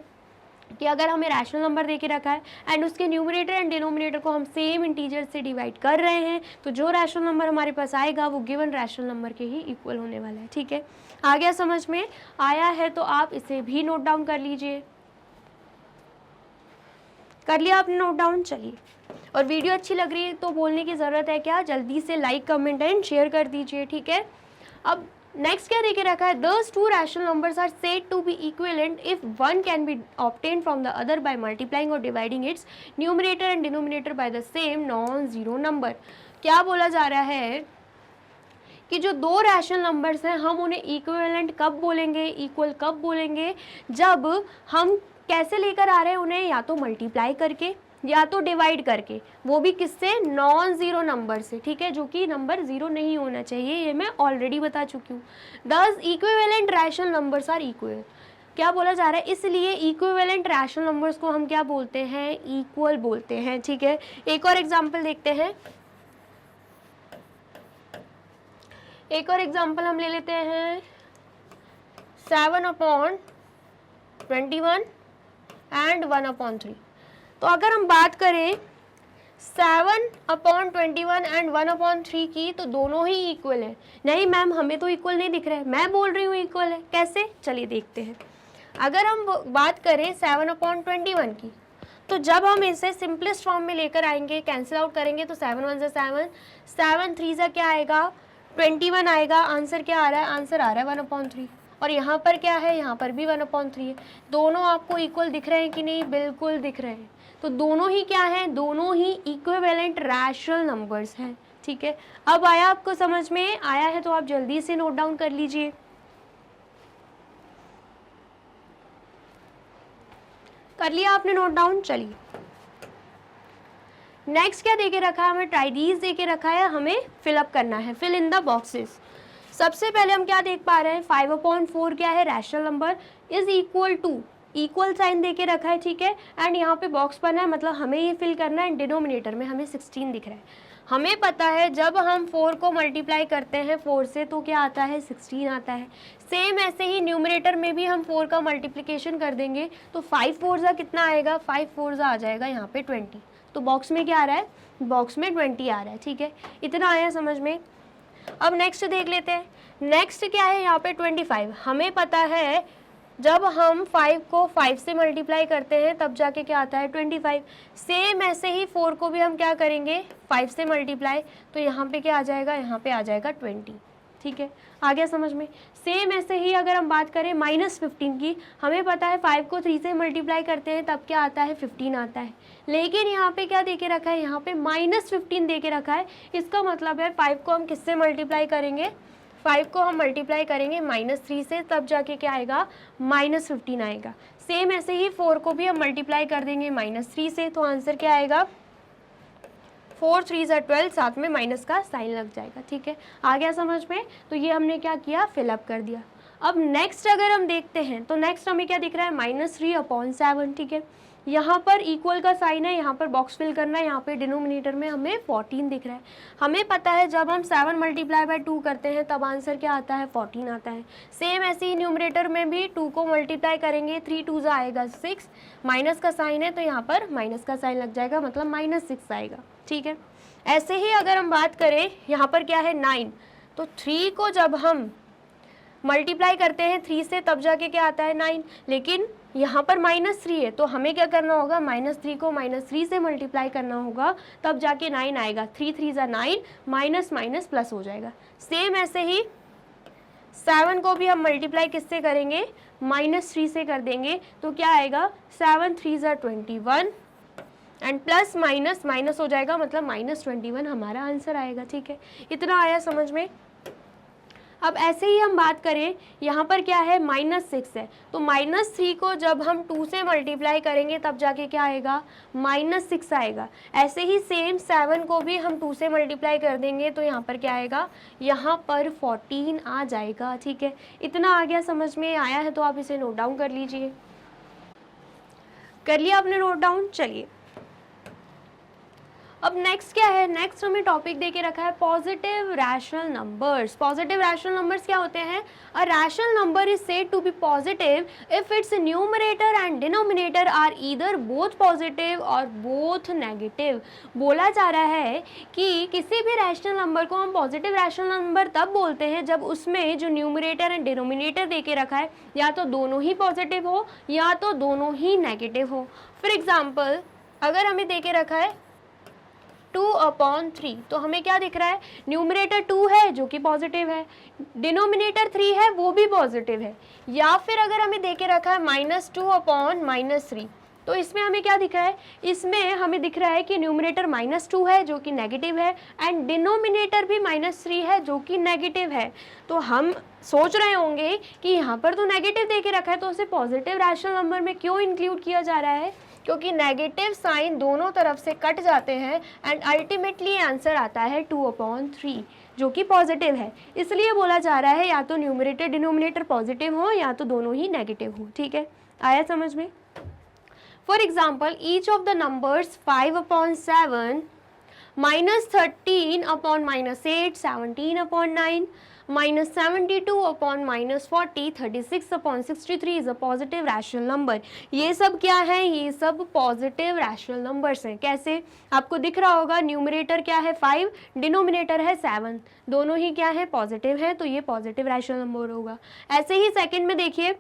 कि अगर हमें रैशनल नंबर दे के रखा है एंड उसके न्यूमरेटर एंड डिनोमिनेटर को हम सेम इंटीजर से डिवाइड कर रहे हैं तो जो रैशनल नंबर हमारे पास आएगा वो गिवन रैशनल नंबर के ही इक्वल होने वाला है, ठीक है। आ गया समझ में, आया है तो आप इसे भी नोट डाउन कर लीजिए। कर लिया आपने नोट डाउन, चलिए। और वीडियो अच्छी लग रही है तो बोलने की ज़रूरत है क्या, जल्दी से लाइक कमेंट एंड शेयर कर दीजिए, ठीक है। अब नेक्स्ट क्या देके रखा है, thus two rational numbers are said to be equivalent if one can be obtain from the other by multiplying और dividing its numerator and denominator by the same non zero number. क्या बोला जा रहा है कि जो दो रैशनल नंबर्स हैं हम उन्हें इक्विवेलेंट कब बोलेंगे, इक्वल कब बोलेंगे, जब हम कैसे लेकर आ रहे हैं उन्हें, या तो मल्टीप्लाई करके या तो डिवाइड करके, वो भी किससे, नॉन ज़ीरो नंबर से, ठीक है, जो कि नंबर ज़ीरो नहीं होना चाहिए, ये मैं ऑलरेडी बता चुकी हूँ। Thus equivalent rational numbers are equal. क्या बोला जा रहा है, इसलिए इक्विवेलेंट रैशनल नंबर्स को हम क्या बोलते हैं, इक्वल बोलते हैं, ठीक है। एक और एग्जाम्पल देखते हैं, एक और एग्जाम्पल हम ले लेते हैं 7/21 एंड 1/3। तो अगर हम बात करें 7/21 एंड 1/3 की तो दोनों ही इक्वल है। नहीं मैम हमें तो इक्वल नहीं दिख रहा है, मैं बोल रही हूँ इक्वल है, कैसे, चलिए देखते हैं। अगर हम बात करें 7/21 की तो जब हम इसे सिंपलेस्ट फॉर्म में लेकर आएंगे, कैंसिल आउट करेंगे तो 7 1 7, 7 3 क्या आएगा 21 आएगा। आंसर क्या आ रहा है? आंसर आ रहा है 1/3। और यहाँ पर क्या है? यहाँ पर भी 1/3 है। दोनों आपको इक्वल दिख रहे हैं कि नहीं? बिल्कुल दिख रहे हैं। तो दोनों ही क्या है? दोनों ही इक्विवेलेंट रैशनल नंबर्स हैं। ठीक है, अब आया आपको समझ में? आया है तो आप जल्दी से नोट डाउन कर लीजिए। कर लिया आपने नोट डाउन? चलिए नेक्स्ट क्या देके रखा है हमें? ट्राइडीज देके रखा है, हमें फिलअप करना है, फिल इन द बॉक्सेस। सबसे पहले हम क्या देख पा रहे हैं? 5/4 क्या है? Rational number is equal to, equal sign देके रखा है, ठीक है, एंड यहाँ पे बॉक्स बना है, मतलब हमें ये फिल करना है। डिनोमिनेटर में हमें 16 दिख रहा है। हमें पता है जब हम 4 को मल्टीप्लाई करते हैं 4 से तो क्या आता है? 16 आता है। सेम ऐसे ही न्यूमरेटर में भी हम 4 का मल्टीप्लिकेशन कर देंगे तो 5 4 कितना आएगा? 5 4 आ जाएगा यहाँ पे 20। तो बॉक्स में क्या आ रहा है? बॉक्स में 20 आ रहा है। ठीक है, इतना आया समझ में? अब नेक्स्ट देख लेते हैं। नेक्स्ट क्या है यहाँ पे? 25। हमें पता है जब हम 5 को 5 से मल्टीप्लाई करते हैं तब जाके क्या आता है? 25। सेम ऐसे ही 4 को भी हम क्या करेंगे? 5 से मल्टीप्लाई, तो यहाँ पे क्या आ जाएगा? यहाँ पे आ जाएगा 20। ठीक है, आ गया समझ में? सेम ऐसे ही अगर हम बात करें -15 की, हमें पता है 5 को 3 से मल्टीप्लाई करते हैं तब क्या आता है? 15 आता है। लेकिन यहाँ पे क्या देके रखा है? यहाँ पे -15 देके रखा है। इसका मतलब है 5 को हम किससे मल्टीप्लाई करेंगे? 5 को हम मल्टीप्लाई करेंगे -3 से, तब जाके क्या आएगा? -15 आएगा। सेम ऐसे ही 4 को भी हम मल्टीप्लाई कर देंगे -3 से, तो आंसर क्या आएगा? 4 3 12, साथ में माइनस का साइन लग जाएगा। ठीक है, आ गया समझ में? तो ये हमने क्या किया? फिलअप कर दिया। अब नेक्स्ट अगर हम देखते हैं तो नेक्स्ट हमें क्या दिख रहा है? -3/7। ठीक है, यहाँ पर इक्वल का साइन है, यहाँ पर बॉक्स फिल करना है, यहाँ पे डिनोमिनेटर में हमें 14 दिख रहा है। हमें पता है जब हम 7 × 2 करते हैं तब आंसर क्या आता है? 14 आता है। सेम ऐसे ही न्यूमरेटर में भी 2 को मल्टीप्लाई करेंगे, 3 2 आएगा 6, माइनस का साइन है तो यहाँ पर माइनस का साइन लग जाएगा, मतलब -6 आएगा। ठीक है, ऐसे ही अगर हम बात करें यहाँ पर क्या है? 9, तो 3 को जब हम मल्टीप्लाई करते हैं 3 से तब जाके क्या आता है? 9। लेकिन यहाँ पर -3 है तो हमें क्या करना होगा? -3 को -3 से मल्टीप्लाई करना होगा, तब जाके 9 आएगा। 3 3 9, माइनस माइनस प्लस हो जाएगा। सेम ऐसे ही 7 को भी हम मल्टीप्लाई किससे करेंगे? -3 से कर देंगे, तो क्या आएगा? 7 3 21 एंड प्लस माइनस माइनस हो जाएगा, मतलब -21 हमारा आंसर आएगा। ठीक है, इतना आया समझ में? अब ऐसे ही हम बात करें, यहाँ पर क्या है? -6 है, तो -3 को जब हम 2 से मल्टीप्लाई करेंगे तब जाके क्या आएगा? -6 आएगा। ऐसे ही सेम 7 को भी हम 2 से मल्टीप्लाई कर देंगे तो यहाँ पर क्या आएगा? यहाँ पर 14 आ जाएगा। ठीक है, इतना आ गया समझ में? आया है तो आप इसे नोट डाउन कर लीजिए। कर लिया आपने नोट डाउन? चलिए अब नेक्स्ट क्या है? नेक्स्ट हमें टॉपिक देके रखा है positive rational numbers. Positive rational numbers क्या होते हैं? A rational number is said to be positive if its numerator and denominator are either both positive और बोथ नेगेटिव। बोला जा रहा है कि किसी भी रैशनल नंबर को हम पॉजिटिव रैशनल नंबर तब बोलते हैं जब उसमें जो न्यूमरेटर एंड डिनोमिनेटर देके रखा है या तो दोनों ही पॉजिटिव हो या तो दोनों ही नेगेटिव हो। फॉर एग्जाम्पल अगर हमें देके रखा है 2/3, तो हमें क्या दिख रहा है? न्यूमरेटर 2 है जो कि पॉजिटिव है, डिनोमिनेटर 3 है वो भी पॉजिटिव है। या फिर अगर हमें देके रखा है -2/3, तो इसमें हमें क्या दिख रहा है? इसमें हमें दिख रहा है कि न्यूमरेटर -2 है जो कि नेगेटिव है एंड डिनोमिनेटर भी -3 है जो कि नेगेटिव है। तो हम सोच रहे होंगे कि यहाँ पर तो नेगेटिव देके रखा है तो उसे पॉजिटिव रैशनल नंबर में क्यों इंक्लूड किया जा रहा है? क्योंकि नेगेटिव साइन दोनों तरफ से कट जाते हैं एंड अल्टीमेटली आंसर आता है 2/3 जो कि पॉजिटिव है। इसलिए बोला जा रहा है या तो न्यूमरेटर डिनोमिनेटर पॉजिटिव हो या तो दोनों ही नेगेटिव हो। ठीक है, आया समझ में? For example each of the numbers 5/7, -13/-8, 17/9, -72/-40, 36/63 is a positive rational number. ये सब क्या है? ये सब पॉजिटिव रैशनल नंबर्स हैं। कैसे? आपको दिख रहा होगा न्यूमरेटर क्या है? 5, डिनोमिनेटर है 7, दोनों ही क्या है? पॉजिटिव है, तो ये पॉजिटिव रैशनल नंबर होगा। ऐसे ही सेकंड में देखिए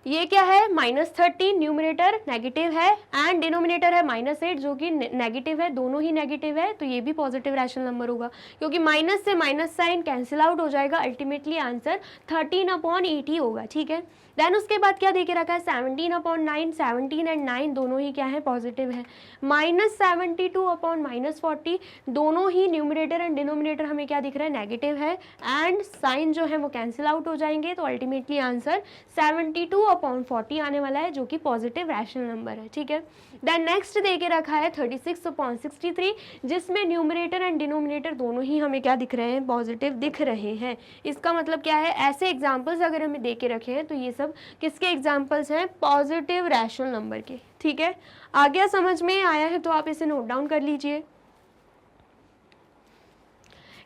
ये क्या है -13, न्यूमरेटर नेगेटिव है एंड डिनोमिनेटर है -8 जो कि नेगेटिव है, दोनों ही नेगेटिव है, तो ये भी पॉजिटिव रैशनल नंबर होगा क्योंकि माइनस से माइनस साइन कैंसिल आउट हो जाएगा। अल्टीमेटली आंसर 13/80 होगा, ठीक है। देन उसके बाद क्या देके रखा है 17/9, 17 एंड 9 दोनों ही क्या है पॉजिटिव है। -72/-40 दोनों ही न्यूमरेटर एंड डिनोमिनेटर हमें क्या दिख रहा है नेगेटिव है एंड साइन जो है वो कैंसिल आउट हो जाएंगे, तो अल्टीमेटली आंसर 72/40 आने वाला है जो कि पॉजिटिव रैशनल नंबर है, ठीक है। देन नेक्स्ट देके रखा है 36/63 जिसमें न्यूमरेटर एंड डिनोमिनेटर दोनों ही हमें क्या दिख रहे हैं पॉजिटिव दिख रहे हैं। इसका मतलब क्या है, ऐसे एग्जाम्पल्स अगर हमें दे के रखे हैं तो ये सब किसके एग्जाम्पल्स हैं पॉजिटिव रैशनल नंबर के, ठीक है। आ गया समझ में आया है तो आप इसे नोट डाउन कर लीजिए।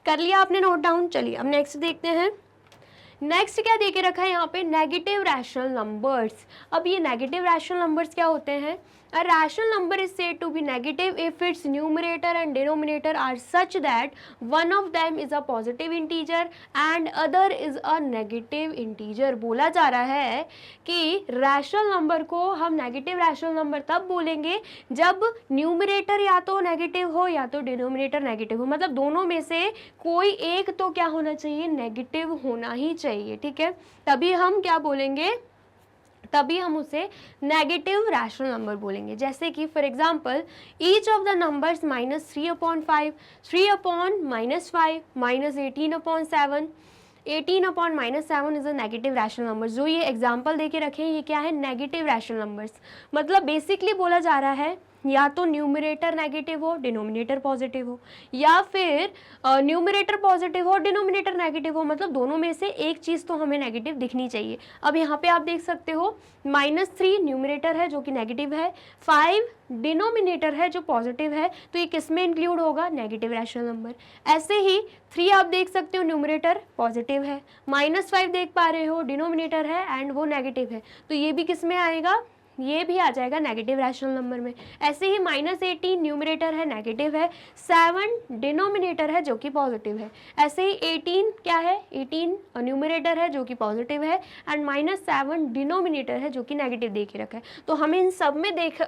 कर लिया आपने नोट डाउन, चलिए अब नेक्स्ट देखते हैं। नेक्स्ट क्या देके रखा है यहाँ पे नेगेटिव रैशनल नंबर्स। अब ये नेगेटिव रैशनल नंबर्स क्या होते हैं, a rational number is said to be negative if its numerator and denominator are such that one of them is a positive integer and other is a negative integer। बोला जा रहा है कि rational number को हम negative rational number तब बोलेंगे जब न्यूमरेटर या तो नेगेटिव हो या तो डिनोमिनेटर नेगेटिव हो, मतलब दोनों में से कोई एक तो क्या होना चाहिए नेगेटिव होना ही चाहिए, ठीक है। तभी हम क्या बोलेंगे, तभी हम उसे नेगेटिव रैशनल नंबर बोलेंगे। जैसे कि for example each of the numbers -3/5, 3/-5, -18/7, 18/-7 is a negative rational number. जो ये एग्जांपल देके रखे हैं ये क्या है नेगेटिव रैशनल नंबर्स। मतलब बेसिकली बोला जा रहा है या तो न्यूमरेटर नेगेटिव हो डिनोमिनेटर पॉजिटिव हो, या फिर न्यूमरेटर पॉजिटिव हो डिनोमिनेटर नेगेटिव हो, मतलब दोनों में से एक चीज़ तो हमें नेगेटिव दिखनी चाहिए। अब यहाँ पे आप देख सकते हो -3 न्यूमरेटर है जो कि नेगेटिव है, 5 डिनोमिनेटर है जो पॉजिटिव है, तो ये किस में इंक्लूड होगा नेगेटिव रैशनल नंबर। ऐसे ही 3 आप देख सकते हो न्यूमरेटर पॉजिटिव है, -5 देख पा रहे हो डिनोमिनेटर है एंड वो नेगेटिव है, तो ये भी किस में आएगा, ये भी आ जाएगा नेगेटिव रैशनल नंबर में। ऐसे ही -18 न्यूमरेटर है नेगेटिव है, 7 डिनोमिनेटर है जो कि पॉजिटिव है। ऐसे ही 18 क्या है 18 न्यूमरेटर है जो कि पॉजिटिव है एंड -7 डिनोमिनेटर है जो कि नेगेटिव दे के रखा है। तो हमें इन सब में देख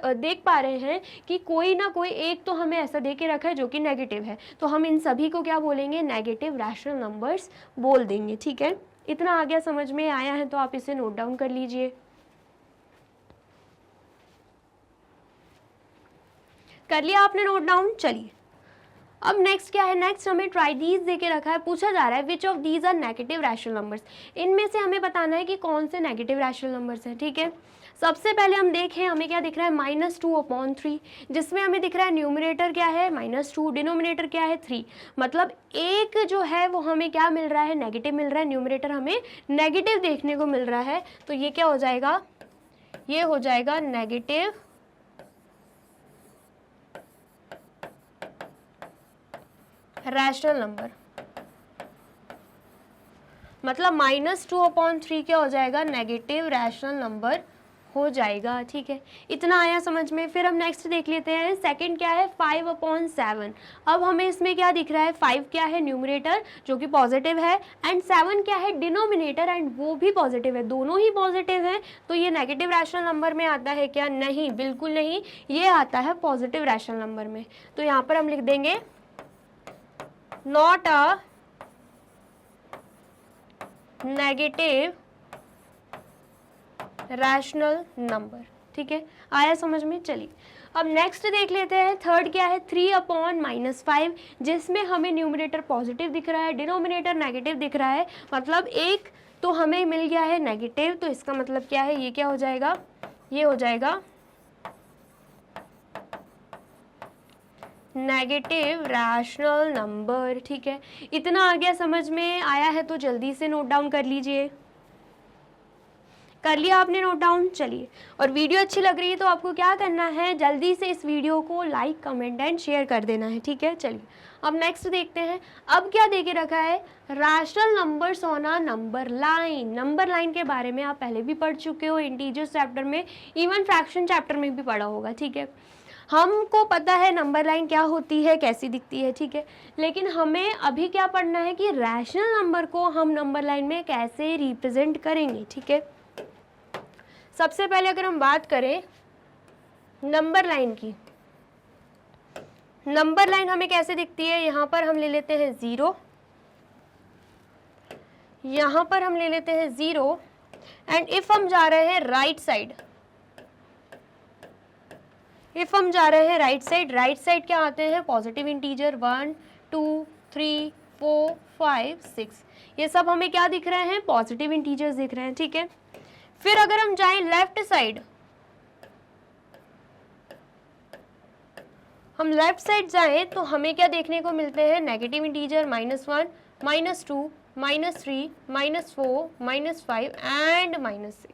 पा रहे हैं कि कोई ना कोई एक तो हमें ऐसा दे के रखा है जो कि नेगेटिव है, तो हम इन सभी को क्या बोलेंगे नेगेटिव रैशनल नंबर्स बोल देंगे, ठीक है। इतना आ गया समझ में आया है तो आप इसे नोट डाउन कर लीजिए। कर लिया आपने नोट डाउन, चलिए अब नेक्स्ट क्या है, नेक्स्ट हमें ट्राई दीज देके रखा है, पूछा जा रहा है which of these are negative rational numbers. इनमें से हमें बताना है कि कौन से नेगेटिव रैशनल नंबर्स हैं, ठीक है। सबसे पहले हम देखें हमें क्या दिख रहा है -2/3 जिसमें हमें दिख रहा है न्यूमरेटर क्या है -2, डिनोमिनेटर क्या है 3, मतलब एक जो है वो हमें क्या मिल रहा है नेगेटिव मिल रहा है, न्यूमरेटर हमें नेगेटिव देखने को मिल रहा है, तो ये क्या हो जाएगा, ये हो जाएगा नेगेटिव रैशनल नंबर। मतलब -2/3 क्या हो जाएगा नेगेटिव रैशनल नंबर हो जाएगा, ठीक है। इतना आया समझ में। फिर हम नेक्स्ट देख लेते हैं, सेकंड क्या है 5/7। अब हमें इसमें क्या दिख रहा है 5 क्या है न्यूमरेटर जो कि पॉजिटिव है एंड 7 क्या है डिनोमिनेटर एंड वो भी पॉजिटिव है, दोनों ही पॉजिटिव हैं, तो ये नेगेटिव रैशनल नंबर में आता है क्या, नहीं बिल्कुल नहीं, ये आता है पॉजिटिव रैशनल नंबर में। तो यहाँ पर हम लिख देंगे not a negative rational number, ठीक है। आया समझ में, चलिए अब नेक्स्ट देख लेते हैं। थर्ड क्या है 3/-5 जिसमें हमें न्यूमरेटर पॉजिटिव दिख रहा है डिनोमिनेटर नेगेटिव दिख रहा है, मतलब एक तो हमें मिल गया है नेगेटिव, तो इसका मतलब क्या है ये क्या हो जाएगा, ये हो जाएगा नेगेटिव रैशनल नंबर, ठीक है। इतना आ गया समझ में आया है तो जल्दी से नोट डाउन कर लीजिए। कर लिया आपने नोट डाउन, चलिए। और वीडियो अच्छी लग रही है तो आपको क्या करना है, जल्दी से इस वीडियो को लाइक कमेंट एंड शेयर कर देना है, ठीक है। चलिए अब नेक्स्ट देखते हैं। अब क्या देके रखा है rational numbers on a number line. Number line के बारे में आप पहले भी पढ़ चुके हो इंटीजर्स चैप्टर में, इवन फ्रैक्शन चैप्टर में भी पढ़ा होगा, ठीक है। हमको पता है नंबर लाइन क्या होती है कैसी दिखती है, ठीक है, लेकिन हमें अभी क्या पढ़ना है कि रैशनल नंबर को हम नंबर लाइन में कैसे रिप्रेजेंट करेंगे, ठीक है। सबसे पहले अगर हम बात करें नंबर लाइन की, नंबर लाइन हमें कैसे दिखती है, यहाँ पर हम ले लेते हैं 0, यहाँ पर हम ले लेते हैं 0, एंड इफ हम जा रहे हैं राइट साइड, इफ हम जा रहे हैं राइट साइड क्या आते हैं, पॉजिटिव इंटीजर 1 2 3 4 5 6, ये सब हमें क्या दिख रहे हैं, पॉजिटिव इंटीजर्स दिख रहे हैं, ठीक है। फिर अगर हम जाएं लेफ्ट साइड, हम लेफ्ट साइड जाएं तो हमें क्या देखने को मिलते हैं, नेगेटिव इंटीजर -1 -2 -3 -4 -5 एंड -6,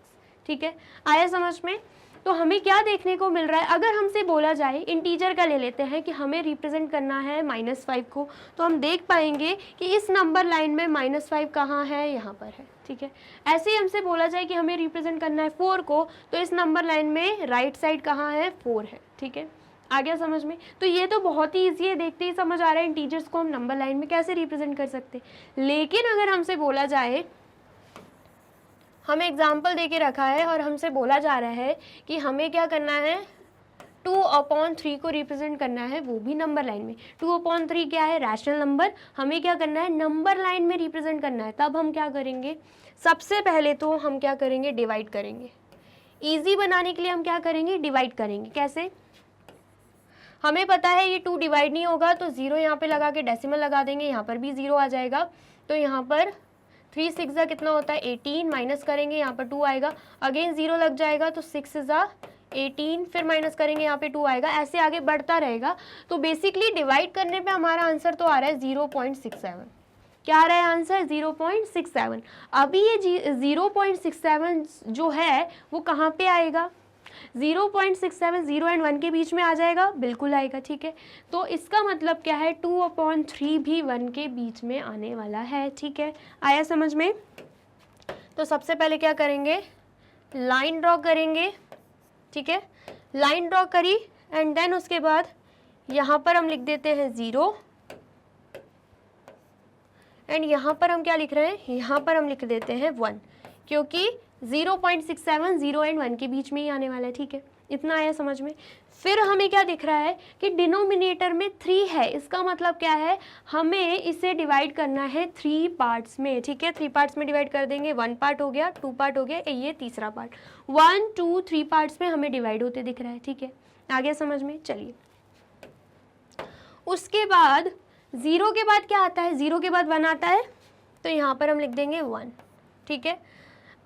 ठीक है। आया समझ में? तो हमें क्या देखने को मिल रहा है, अगर हमसे बोला जाए इंटीजर का ले लेते हैं कि हमें रिप्रेजेंट करना है -5 को, तो हम देख पाएंगे कि इस नंबर लाइन में -5 कहाँ है, यहाँ पर है, ठीक है। ऐसे ही हमसे बोला जाए कि हमें रिप्रेजेंट करना है 4 को, तो इस नंबर लाइन में राइट साइड कहाँ है, 4 है, ठीक है। आ गया समझ में? तो ये तो बहुत ही ईजी है, देखते ही समझ आ रहा है इंटीजर्स को हम नंबर लाइन में कैसे रिप्रेजेंट कर सकते हैं। लेकिन अगर हमसे बोला जाए, हमें एग्जाम्पल दे के रखा है और हमसे बोला जा रहा है कि हमें क्या करना है, 2/3 को रिप्रेजेंट करना है, वो भी नंबर लाइन में। 2/3 क्या है, रैशनल नंबर, हमें क्या करना है, नंबर लाइन में रिप्रेजेंट करना है। तब हम क्या करेंगे, सबसे पहले तो हम क्या करेंगे, डिवाइड करेंगे। ईजी बनाने के लिए हम क्या करेंगे, डिवाइड करेंगे। कैसे, हमें पता है ये 2 डिवाइड नहीं होगा, तो 0 यहाँ पे लगा के डेसिमल लगा देंगे, यहाँ पर भी 0 आ जाएगा। तो यहाँ पर 3 6 कितना होता है, 18, माइनस करेंगे, यहाँ पर 2 आएगा, अगेन 0 लग जाएगा, तो 6 18, फिर माइनस करेंगे, यहाँ पे 2 आएगा, ऐसे आगे बढ़ता रहेगा। तो बेसिकली डिवाइड करने पे हमारा आंसर तो आ रहा है 0.67। क्या आ रहा है आंसर, 0.67। अभी ये 0.67 जो है वो कहाँ पे आएगा, 0.67 0 एंड 1 के बीच में आ जाएगा, बिल्कुल आएगा, ठीक है। तो इसका मतलब क्या है, 2/3 भी 1 के बीच में आने वाला है, ठीक है। आया समझ में? तो सबसे पहले क्या करेंगे, लाइन ड्रॉ करेंगे, ठीक है। लाइन ड्रॉ करी एंड देन उसके बाद यहाँ पर हम लिख देते हैं 0, एंड यहाँ पर हम क्या लिख रहे हैं, यहाँ पर हम लिख देते हैं 1, क्योंकि 0.67 0 एंड 1 के बीच में ही आने वाला है, ठीक है। इतना आया समझ में? फिर हमें क्या दिख रहा है कि डिनोमिनेटर में 3 है, इसका मतलब क्या है, हमें इसे डिवाइड करना है 3 पार्ट्स में, ठीक है। 3 पार्ट्स में डिवाइड कर देंगे, 1 पार्ट हो गया, 2 पार्ट हो गया, ये तीसरा पार्ट, 1 2 3 पार्ट्स में हमें डिवाइड होते दिख रहा है, ठीक है। आ गया समझ में? चलिए, उसके बाद 0 के बाद क्या आता है, 0 के बाद 1 आता है, तो यहाँ पर हम लिख देंगे 1, ठीक है।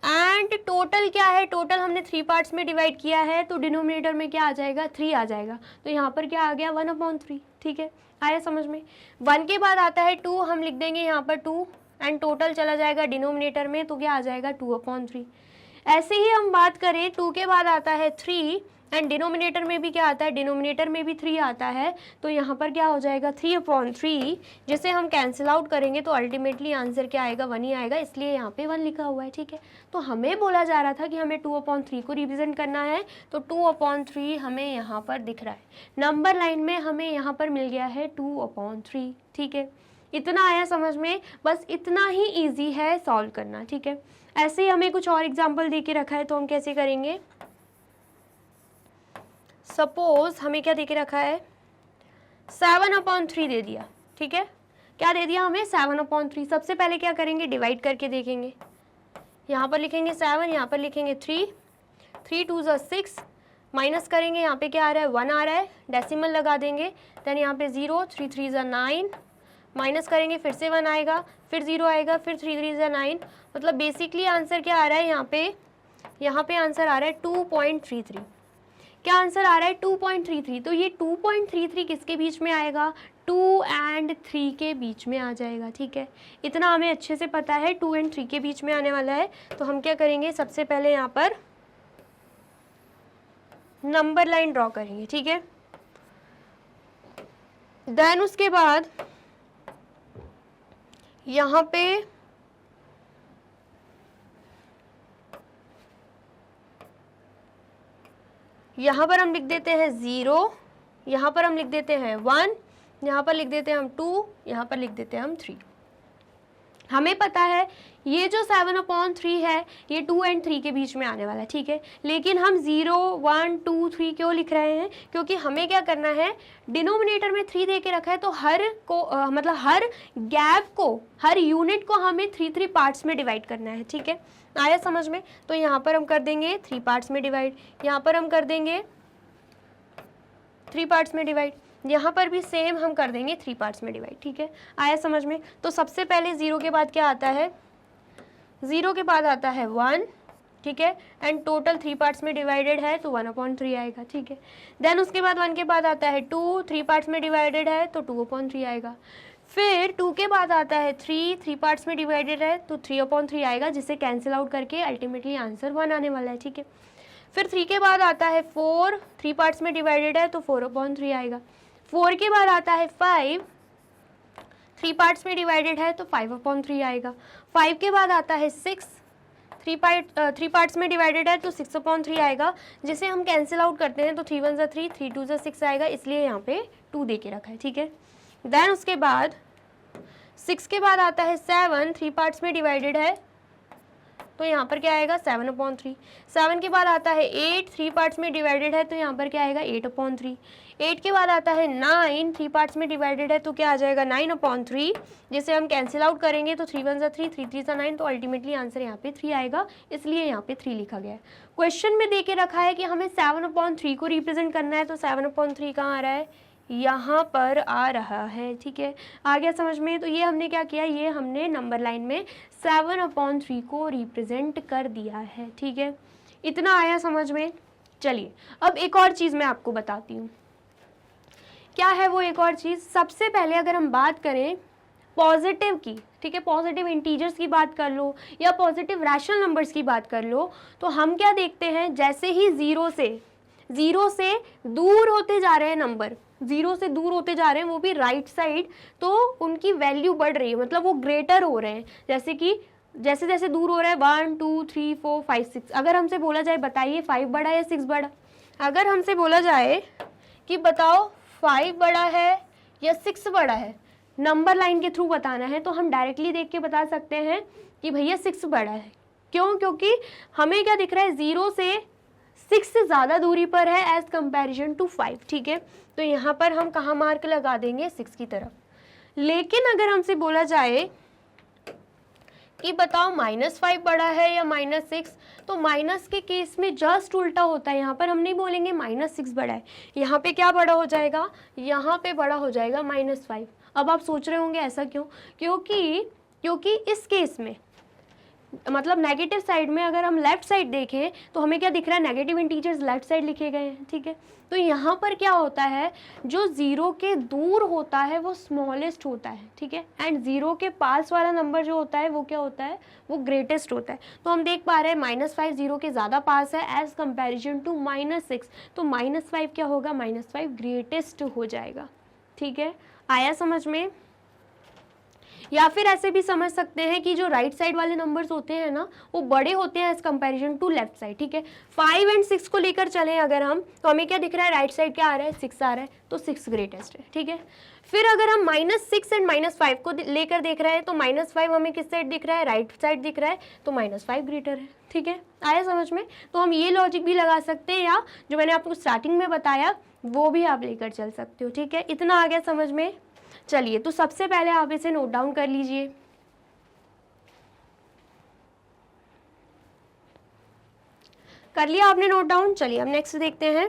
एंड टोटल क्या है, टोटल हमने 3 पार्ट्स में डिवाइड किया है, तो डिनोमिनेटर में क्या आ जाएगा, 3 आ जाएगा, तो यहाँ पर क्या आ गया, 1/3, ठीक है। आया समझ में? 1 के बाद आता है 2, हम लिख देंगे यहाँ पर 2, एंड टोटल चला जाएगा डिनोमिनेटर में, तो क्या आ जाएगा, 2/3। ऐसे ही हम बात करें, 2 के बाद आता है 3, एंड डिनोमिनेटर में भी क्या आता है, डिनोमिनेटर में भी 3 आता है, तो यहाँ पर क्या हो जाएगा, 3/3, जिसे हम कैंसिल आउट करेंगे तो अल्टीमेटली आंसर क्या आएगा, 1 ही आएगा, इसलिए यहाँ पे 1 लिखा हुआ है, ठीक है। तो हमें बोला जा रहा था कि हमें 2/3 को रिप्रेजेंट करना है, तो 2/3 हमें यहाँ पर दिख रहा है, नंबर लाइन में हमें यहाँ पर मिल गया है 2/3, ठीक है। इतना आया समझ में? बस इतना ही ईजी है सॉल्व करना, ठीक है। ऐसे ही हमें कुछ और एग्जाम्पल दे के रखा है, तो हम कैसे करेंगे, सपोज हमें क्या दे के रखा है, 7/3 दे दिया, ठीक है। क्या दे दिया हमें, 7/3। सबसे पहले क्या करेंगे, डिवाइड करके देखेंगे, यहाँ पर लिखेंगे 7, यहाँ पर लिखेंगे 3, 3 2 6, माइनस करेंगे, यहाँ पे क्या आ रहा है, 1 आ रहा है, डेसिमल लगा देंगे, देन यहाँ पे 0, 3 3 9, माइनस करेंगे, फिर से 1 आएगा, फिर 0 आएगा, फिर 3 3 9, मतलब बेसिकली आंसर क्या आ रहा है, यहाँ पे आंसर आ रहा है 2.33। क्या आंसर आ रहा है, 2.33। तो ये 2.33 किसके बीच में आएगा, 2 एंड 3 के बीच में आ जाएगा, ठीक है। इतना हमें अच्छे से पता है, 2 एंड 3 के बीच में आने वाला है। तो हम क्या करेंगे, सबसे पहले यहाँ पर नंबर लाइन ड्रॉ करेंगे, ठीक है। देन उसके बाद यहाँ पे यहाँ पर हम लिख देते हैं 0, यहाँ पर हम लिख देते हैं 1, यहाँ पर लिख देते हैं हम 2, यहाँ पर लिख देते हैं हम 3, हमें पता है ये जो 7/3 है ये 2 और 3 के बीच में आने वाला है, ठीक है। लेकिन हम 0, 1, 2, 3 क्यों लिख रहे हैं? क्योंकि हमें क्या करना है, डिनोमिनेटर में 3 दे के रखा है, तो मतलब हर गैप को, हर यूनिट को हमें 3 पार्ट्स में डिवाइड करना है, ठीक है। आया समझ में? तो यहाँ पर हम कर देंगे 3 पार्ट्स में डिवाइड, यहाँ पर हम कर देंगे 3 पार्ट्स में डिवाइड, यहाँ पर भी सेम हम कर देंगे 3 पार्ट्स में डिवाइड, ठीक है। आया समझ में? तो सबसे पहले 0 के बाद क्या आता है, 0 के बाद आता है 1, ठीक है, एंड टोटल 3 पार्ट्स में डिवाइडेड है तो 1/3 आएगा, ठीक है। देन उसके बाद 1 के बाद आता है 2, 3 पार्ट्स में डिवाइडेड है तो 2/3 आएगा। फिर 2 के बाद आता है 3 पार्ट्स में डिवाइडेड है तो 3/3 आएगा, जिसे कैंसिल आउट करके अल्टीमेटली आंसर 1 आने वाला है, ठीक है। फिर 3 के बाद आता है 4, 3 पार्ट्स में डिवाइडेड है तो 4/3 आएगा। 4 के बाद आता है 5, 3 पार्ट्स में डिवाइडेड है तो 5/3 आएगा। 5 के बाद आता है 6, 3 पार्ट्स में डिवाइडेड है तो 6/3 आएगा, जिसे हम कैंसिल आउट करते हैं तो 3 1 3, 3 2 6 आएगा, इसलिए यहाँ पे 2 दे के रखा है, ठीक है। देन उसके बाद 6 के बाद आता है 7, 3 पार्ट्स में डिवाइडेड है तो यहाँ पर क्या आएगा 7/3। 7 के बाद आता है 8, 3 पार्ट्स में डिवाइडेड है तो यहाँ पर क्या आएगा 8/3। 8 के बाद आता है 9, 3 पार्ट्स में डिवाइडेड है तो क्या आ जाएगा 9/3, जिसे हम कैंसिल आउट करेंगे तो 3 1 3, 3 3 9, तो अल्टीमेटली आंसर यहाँ पे 3 आएगा, इसलिए यहाँ पे 3 लिखा गया है। क्वेश्चन में दे के रखा है कि हमें 7/3 को रिप्रेजेंट करना है, तो 7/3 कहाँ आ रहा है, यहाँ पर आ रहा है, ठीक है। आ गया समझ में? तो ये हमने क्या किया, ये हमने नंबर लाइन में 7/3 को रिप्रेजेंट कर दिया है, ठीक है। इतना आया समझ में? चलिए अब एक और चीज़ मैं आपको बताती हूँ। क्या है वो एक और चीज़? सबसे पहले अगर हम बात करें पॉजिटिव की, ठीक है, पॉजिटिव इंटीजर्स की बात कर लो या पॉजिटिव रैशनल नंबर्स की बात कर लो, तो हम क्या देखते हैं, जैसे ही 0 से दूर होते जा रहे हैं नंबर, 0 से दूर होते जा रहे हैं, वो भी राइट साइड, तो उनकी वैल्यू बढ़ रही है, मतलब वो ग्रेटर हो रहे हैं। जैसे कि जैसे जैसे दूर हो रहा है 1 2 3 4 5 6, अगर हमसे बोला जाए बताइए 5 बड़ा या 6 बड़ा, अगर हमसे बोला जाए कि बताओ 5 बड़ा है या 6 बड़ा है, नंबर लाइन के थ्रू बताना है, तो हम डायरेक्टली देख के बता सकते हैं कि भैया 6 बड़ा है। क्यों? क्योंकि हमें क्या दिख रहा है, 0 से 6 से ज़्यादा दूरी पर है एज कंपैरिजन टू 5, ठीक है। तो यहाँ पर हम कहाँ मार्क लगा देंगे, 6 की तरफ। लेकिन अगर हमसे बोला जाए कि बताओ -5 बड़ा है या -6, तो माइनस के केस में जस्ट उल्टा होता है। यहाँ पर हम नहीं बोलेंगे -6 बड़ा है, यहाँ पे क्या बड़ा हो जाएगा, यहाँ पे बड़ा हो जाएगा -5। अब आप सोच रहे होंगे ऐसा क्यों? क्योंकि इस केस में मतलब नेगेटिव साइड में अगर हम लेफ्ट साइड देखें तो हमें क्या दिख रहा है, नेगेटिव इंटीजर्स लेफ्ट साइड लिखे गए हैं, ठीक है। तो यहाँ पर क्या होता है, जो 0 के दूर होता है वो स्मॉलेस्ट होता है, ठीक है, एंड 0 के पास वाला नंबर जो होता है वो क्या होता है, वो ग्रेटेस्ट होता है। तो हम देख पा रहे हैं -5 0 के ज़्यादा पास है एज कंपेरिजन टू -6, तो -5 क्या होगा, -5 ग्रेटेस्ट हो जाएगा, ठीक है। आया समझ में? या फिर ऐसे भी समझ सकते हैं कि जो राइट साइड वाले नंबर्स होते हैं ना, वो बड़े होते हैं as comparison to left side, ठीक है। 5 और 6 को लेकर चलें अगर हम, तो हमें क्या दिख रहा है, राइट साइड क्या आ रहा है, 6 आ रहा है, तो 6 ग्रेटेस्ट है, ठीक है। फिर अगर हम -6 एंड -5 को लेकर देख रहे हैं, तो -5 हमें किस साइड दिख रहा है, राइट साइड दिख रहा है, तो -5 ग्रेटर है, ठीक है। आया समझ में? तो हम ये लॉजिक भी लगा सकते हैं, या जो मैंने आपको स्टार्टिंग में बताया वो भी आप लेकर चल सकते हो, ठीक है। इतना आ गया समझ में? चलिए, तो सबसे पहले आप इसे नोट डाउन कर लीजिए। कर लिया आपने नोट डाउन? चलिए अब नेक्स्ट देखते हैं।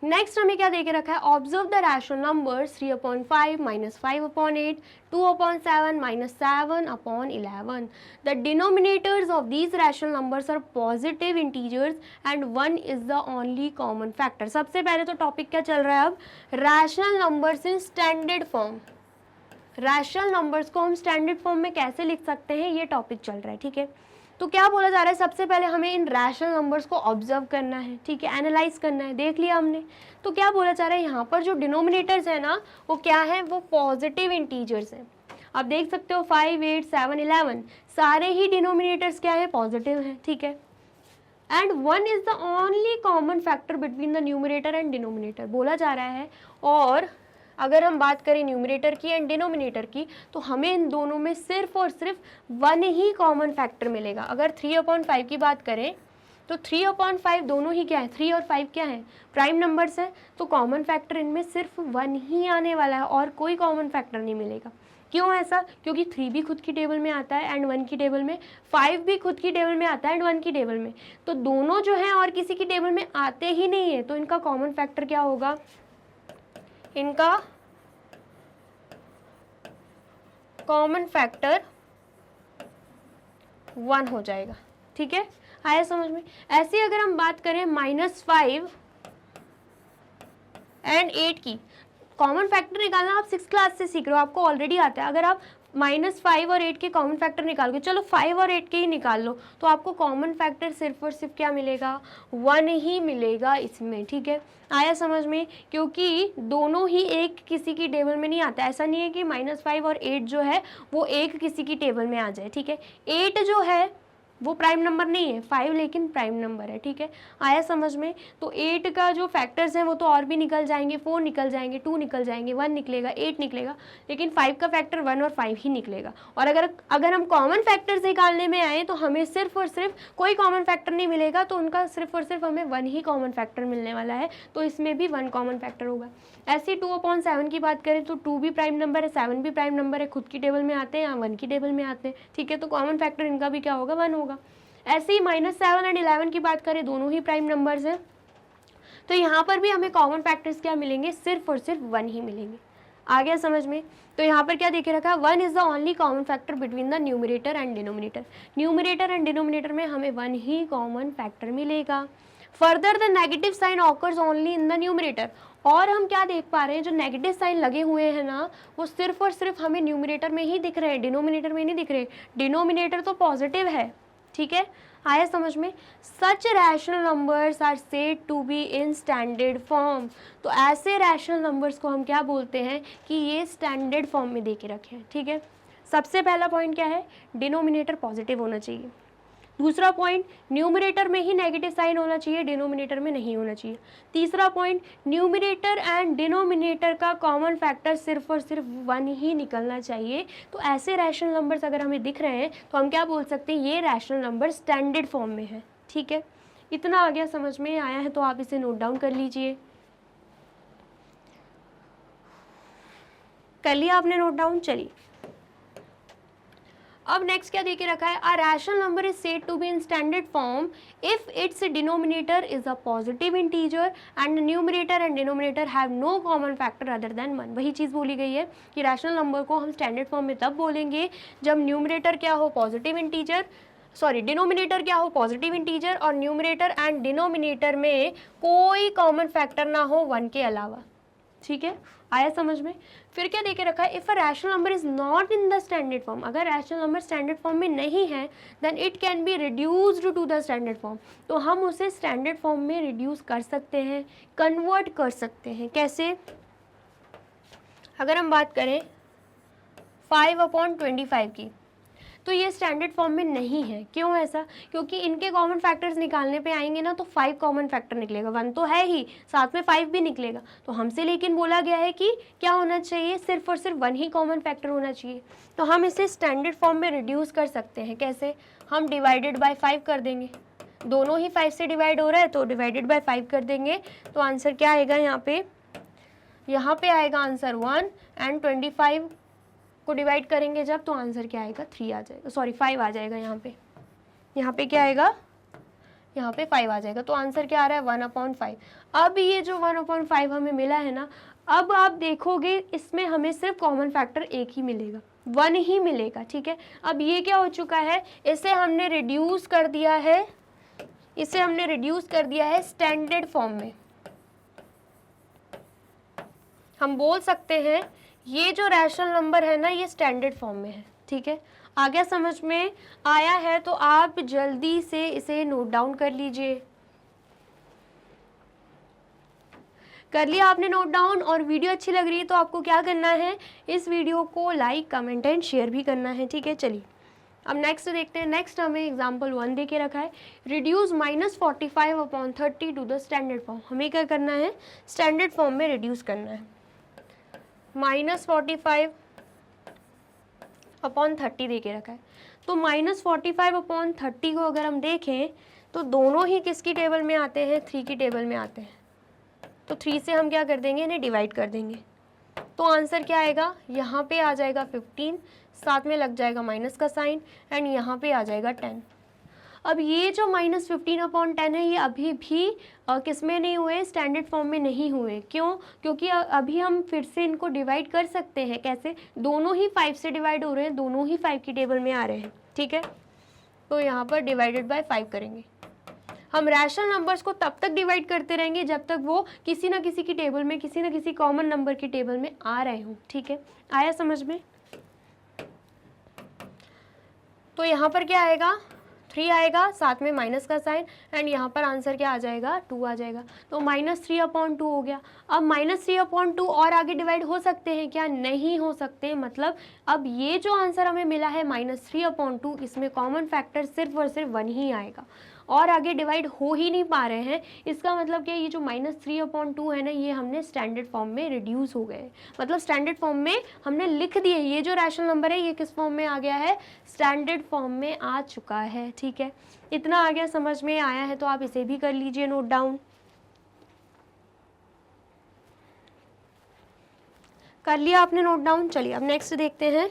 नेक्स्ट हमें क्या देके रखा है, observe the rational numbers 3/5 -5/8 2/7 -7/11. The denominators of these rational numbers are positive integers and 1 is the only common factor. सबसे पहले तो टॉपिक क्या चल रहा है अब, rational numbers in standard form. Rational numbers को हम स्टैंडर्ड फॉर्म में कैसे लिख सकते हैं, ये टॉपिक चल रहा है, ठीक है। तो क्या बोला जा रहा है, सबसे पहले हमें इन रैशनल नंबर्स को ऑब्जर्व करना है, ठीक है, एनालाइज करना है। देख लिया हमने, तो क्या बोला जा रहा है, यहाँ पर जो डिनोमिनेटर्स है ना, वो क्या है, वो पॉजिटिव इंटीजर्स हैं। आप देख सकते हो 5 8 7 11 सारे ही डिनोमिनेटर्स क्या है, पॉजिटिव हैं, ठीक है। And 1 is the only common factor between the numerator and denominator बोला जा रहा है, और अगर हम बात करें न्यूमरेटर की एंड डिनोमिनेटर की, तो हमें इन दोनों में सिर्फ और सिर्फ 1 ही कॉमन फैक्टर मिलेगा। अगर 3/5 की बात करें तो 3/5 दोनों ही क्या है, 3 और 5 क्या है, प्राइम नंबर्स हैं, तो कॉमन फैक्टर इनमें सिर्फ 1 ही आने वाला है और कोई कॉमन फैक्टर नहीं मिलेगा। क्यों ऐसा? क्योंकि 3 भी खुद की टेबल में आता है एंड 1 की टेबल में, 5 भी खुद की टेबल में आता है एंड 1 की टेबल में, तो दोनों जो हैं और किसी की टेबल में आते ही नहीं है, तो इनका कॉमन फैक्टर क्या होगा, इनका कॉमन फैक्टर 1 हो जाएगा। ठीक है, आया समझ में? ऐसे अगर हम बात करें -5 एंड 8 की, कॉमन फैक्टर निकालना आप 6th क्लास से सीख रहे हो, आपको ऑलरेडी आता है। अगर आप -5 और 8 के कॉमन फैक्टर निकालोगे, चलो 5 और 8 के ही निकाल लो, तो आपको कॉमन फैक्टर सिर्फ और सिर्फ क्या मिलेगा, 1 ही मिलेगा इसमें। ठीक है, आया समझ में? क्योंकि दोनों ही एक किसी की टेबल में नहीं आता। ऐसा नहीं है कि -5 और 8 जो है वो एक किसी की टेबल में आ जाए। ठीक है, 8 जो है वो प्राइम नंबर नहीं है, 5 लेकिन प्राइम नंबर है। ठीक है, आया समझ में? तो 8 का जो फैक्टर्स हैं वो तो और भी निकल जाएंगे, 4 निकल जाएंगे, 2 निकल जाएंगे, 1 निकलेगा, 8 निकलेगा, लेकिन 5 का फैक्टर 1 और 5 ही निकलेगा। और अगर हम कॉमन फैक्टर्स निकालने में आए तो हमें सिर्फ और सिर्फ कोई कॉमन फैक्टर नहीं मिलेगा, तो उनका सिर्फ और सिर्फ हमें 1 ही कॉमन फैक्टर मिलने वाला है, तो इसमें भी 1 कॉमन फैक्टर होगा। ऐसे 2/7 की बात करें तो 2 भी प्राइम नंबर है, 7 भी प्राइम नंबर है, खुद की टेबल में आते हैं या 1 की टेबल में आते हैं। ठीक है, तो कॉमन फैक्टर इनका भी क्या होगा, 1 होगा। ऐसे ही -7 एंड 11 की बात करें, दोनों ही प्राइम नंबर्स हैं, तो यहाँ पर भी हमें कॉमन फैक्टर्स क्या मिलेंगे, सिर्फ और सिर्फ 1 ही मिलेंगे। आ गया समझ में? तो यहाँ पर क्या देखे रखा है, 1 is the only common factor between the numerator and denominator. Numerator and denominator में हमें 1 ही कॉमन फैक्टर मिलेगा। Further the negative sign occurs only in the numerator. और हम क्या देख पा रहे हैं, जो नेगेटिव साइन लगे हुए हैं ना, वो सिर्फ और सिर्फ हमें न्यूमरेटर में ही दिख रहे हैं, डिनोमिनेटर में नहीं दिख रहे। डिनोमिनेटर तो पॉजिटिव है। ठीक है, आया समझ में? Such rational numbers are said to be in standard form. तो ऐसे रैशनल नंबर्स को हम क्या बोलते हैं कि ये स्टैंडर्ड फॉर्म में दे के रखे हैं। ठीक है, सबसे पहला पॉइंट क्या है, डिनोमिनेटर पॉजिटिव होना चाहिए। दूसरा पॉइंट, न्यूमरेटर में ही नेगेटिव साइन होना चाहिए, डिनोमिनेटर में नहीं होना चाहिए। तीसरा पॉइंट, न्यूमरेटर एंड डिनोमिनेटर का कॉमन फैक्टर सिर्फ और सिर्फ 1 ही निकलना चाहिए। तो ऐसे रैशनल नंबर्स अगर हमें दिख रहे हैं तो हम क्या बोल सकते हैं, ये रैशनल नंबर स्टैंडर्ड फॉर्म में है। ठीक है, इतना आ गया, समझ में आया है तो आप इसे नोट डाउन कर लीजिए। कर लिया आपने नोट डाउन? चलिए, अब नेक्स्ट क्या देके रखा है, a rational number is said to be in standard form if its denominator is a positive integer and numerator and denominator have no common factor other than 1। वही चीज़ बोली गई है कि रैशनल नंबर को हम स्टैंडर्ड फॉर्म में तब बोलेंगे जब न्यूमरेटर क्या हो, पॉजिटिव इंटीजर, डिनोमिनेटर क्या हो, पॉजिटिव इंटीजर, और न्यूमरेटर एंड डिनोमिनेटर में कोई कॉमन फैक्टर ना हो 1 के अलावा। ठीक है, आया समझ में? फिर क्या देके रखा है, if a rational number is not in the standard form. अगर रैशनल नंबर स्टैंडर्ड फॉर्म में नहीं है, then it can be reduced to the standard form. तो हम उसे स्टैंडर्ड फॉर्म में रिड्यूस कर सकते हैं, कन्वर्ट कर सकते हैं। कैसे? अगर हम बात करें 5/25 की, तो ये स्टैंडर्ड फॉर्म में नहीं है। क्यों ऐसा? क्योंकि इनके कॉमन फैक्टर्स निकालने पे आएंगे ना तो 5 कॉमन फैक्टर निकलेगा, 1 तो है ही, साथ में 5 भी निकलेगा। तो हमसे लेकिन बोला गया है कि क्या होना चाहिए, सिर्फ और सिर्फ 1 ही कॉमन फैक्टर होना चाहिए। तो हम इसे स्टैंडर्ड फॉर्म में रिड्यूस कर सकते हैं। कैसे? हम डिवाइडेड बाय 5 कर देंगे, दोनों ही 5 से डिवाइड हो रहा है तो डिवाइडेड बाय 5 कर देंगे। तो आंसर क्या आएगा यहाँ पे आएगा आंसर 1 एंड 25 को डिवाइड करेंगे जब, तो आंसर क्या आएगा, 3 आ जाएगा, 5 आ जाएगा। यहाँ पे क्या आएगा, यहाँ पे 5 आ जाएगा। तो आंसर क्या आ रहा है, 1/5। अब ये जो 1/5 हमें मिला है ना, अब आप देखोगे इसमें हमें सिर्फ कॉमन फैक्टर 1 ही मिलेगा, 1 ही मिलेगा। ठीक है, अब ये क्या हो चुका है, इसे हमने रिड्यूस कर दिया है, स्टैंडर्ड फॉर्म में। हम बोल सकते हैं ये जो रैशनल नंबर है ना, ये स्टैंडर्ड फॉर्म में है। ठीक है, आ गया समझ में? आया है तो आप जल्दी से इसे नोट डाउन कर लीजिए। कर लिया आपने नोट डाउन? और वीडियो अच्छी लग रही है तो आपको क्या करना है, इस वीडियो को लाइक, कमेंट एंड शेयर भी करना है। ठीक है, चलिए अब नेक्स्ट देखते हैं। नेक्स्ट हमें एग्जाम्पल 1 दे के रखा है, reduce -45/30 to the standard form. हमें क्या करना है, स्टैंडर्ड फॉर्म में रिड्यूस करना है। -45 अपॉन 30 दे के रखा है। तो -45 अपॉन 30 को अगर हम देखें तो दोनों ही किसकी टेबल में आते हैं, 3 की टेबल में आते हैं। तो 3 से हम क्या कर देंगे, इन्हें डिवाइड कर देंगे। तो आंसर क्या आएगा, यहाँ पे आ जाएगा 15, साथ में लग जाएगा माइनस का साइन, एंड यहाँ पे आ जाएगा 10। अब ये जो -15 अपॉन 10 है, ये अभी भी किस में नहीं हुए, स्टैंडर्ड फॉर्म में नहीं हुए। क्यों? क्योंकि अभी हम फिर से इनको डिवाइड कर सकते हैं। कैसे? दोनों ही 5 से डिवाइड हो रहे हैं, दोनों ही 5 की टेबल में आ रहे हैं। ठीक है, तो यहाँ पर डिवाइडेड बाय 5 करेंगे। हम रैशनल नंबर्स को तब तक डिवाइड करते रहेंगे जब तक वो किसी ना किसी की टेबल में, किसी ना किसी कॉमन नंबर की टेबल में आ रहे हों। ठीक है, आया समझ में? तो यहाँ पर क्या आएगा, 3 आएगा, साथ में माइनस का साइन, एंड यहाँ पर आंसर क्या आ जाएगा, 2 आ जाएगा। तो -3 अपॉन 2 हो गया। अब -3 अपॉन 2 और आगे डिवाइड हो सकते हैं क्या? नहीं हो सकते। मतलब अब ये जो आंसर हमें मिला है -3 अपॉन 2, इसमें कॉमन फैक्टर सिर्फ और सिर्फ 1 ही आएगा, और आगे डिवाइड हो ही नहीं पा रहे हैं। इसका मतलब क्या, ये जो -3 अपॉन 2 है ना, ये हमने स्टैंडर्ड फॉर्म में रिड्यूस हो गए। मतलब स्टैंडर्ड फॉर्म में हमने लिख दिए। ये जो रैशनल नंबर है, ये किस फॉर्म में आ गया है, स्टैंडर्ड फॉर्म में आ चुका है। ठीक है, इतना आ गया, समझ में आया है तो आप इसे भी कर लीजिए नोट डाउन। कर लिया आपने नोट डाउन? चलिए अब नेक्स्ट देखते हैं।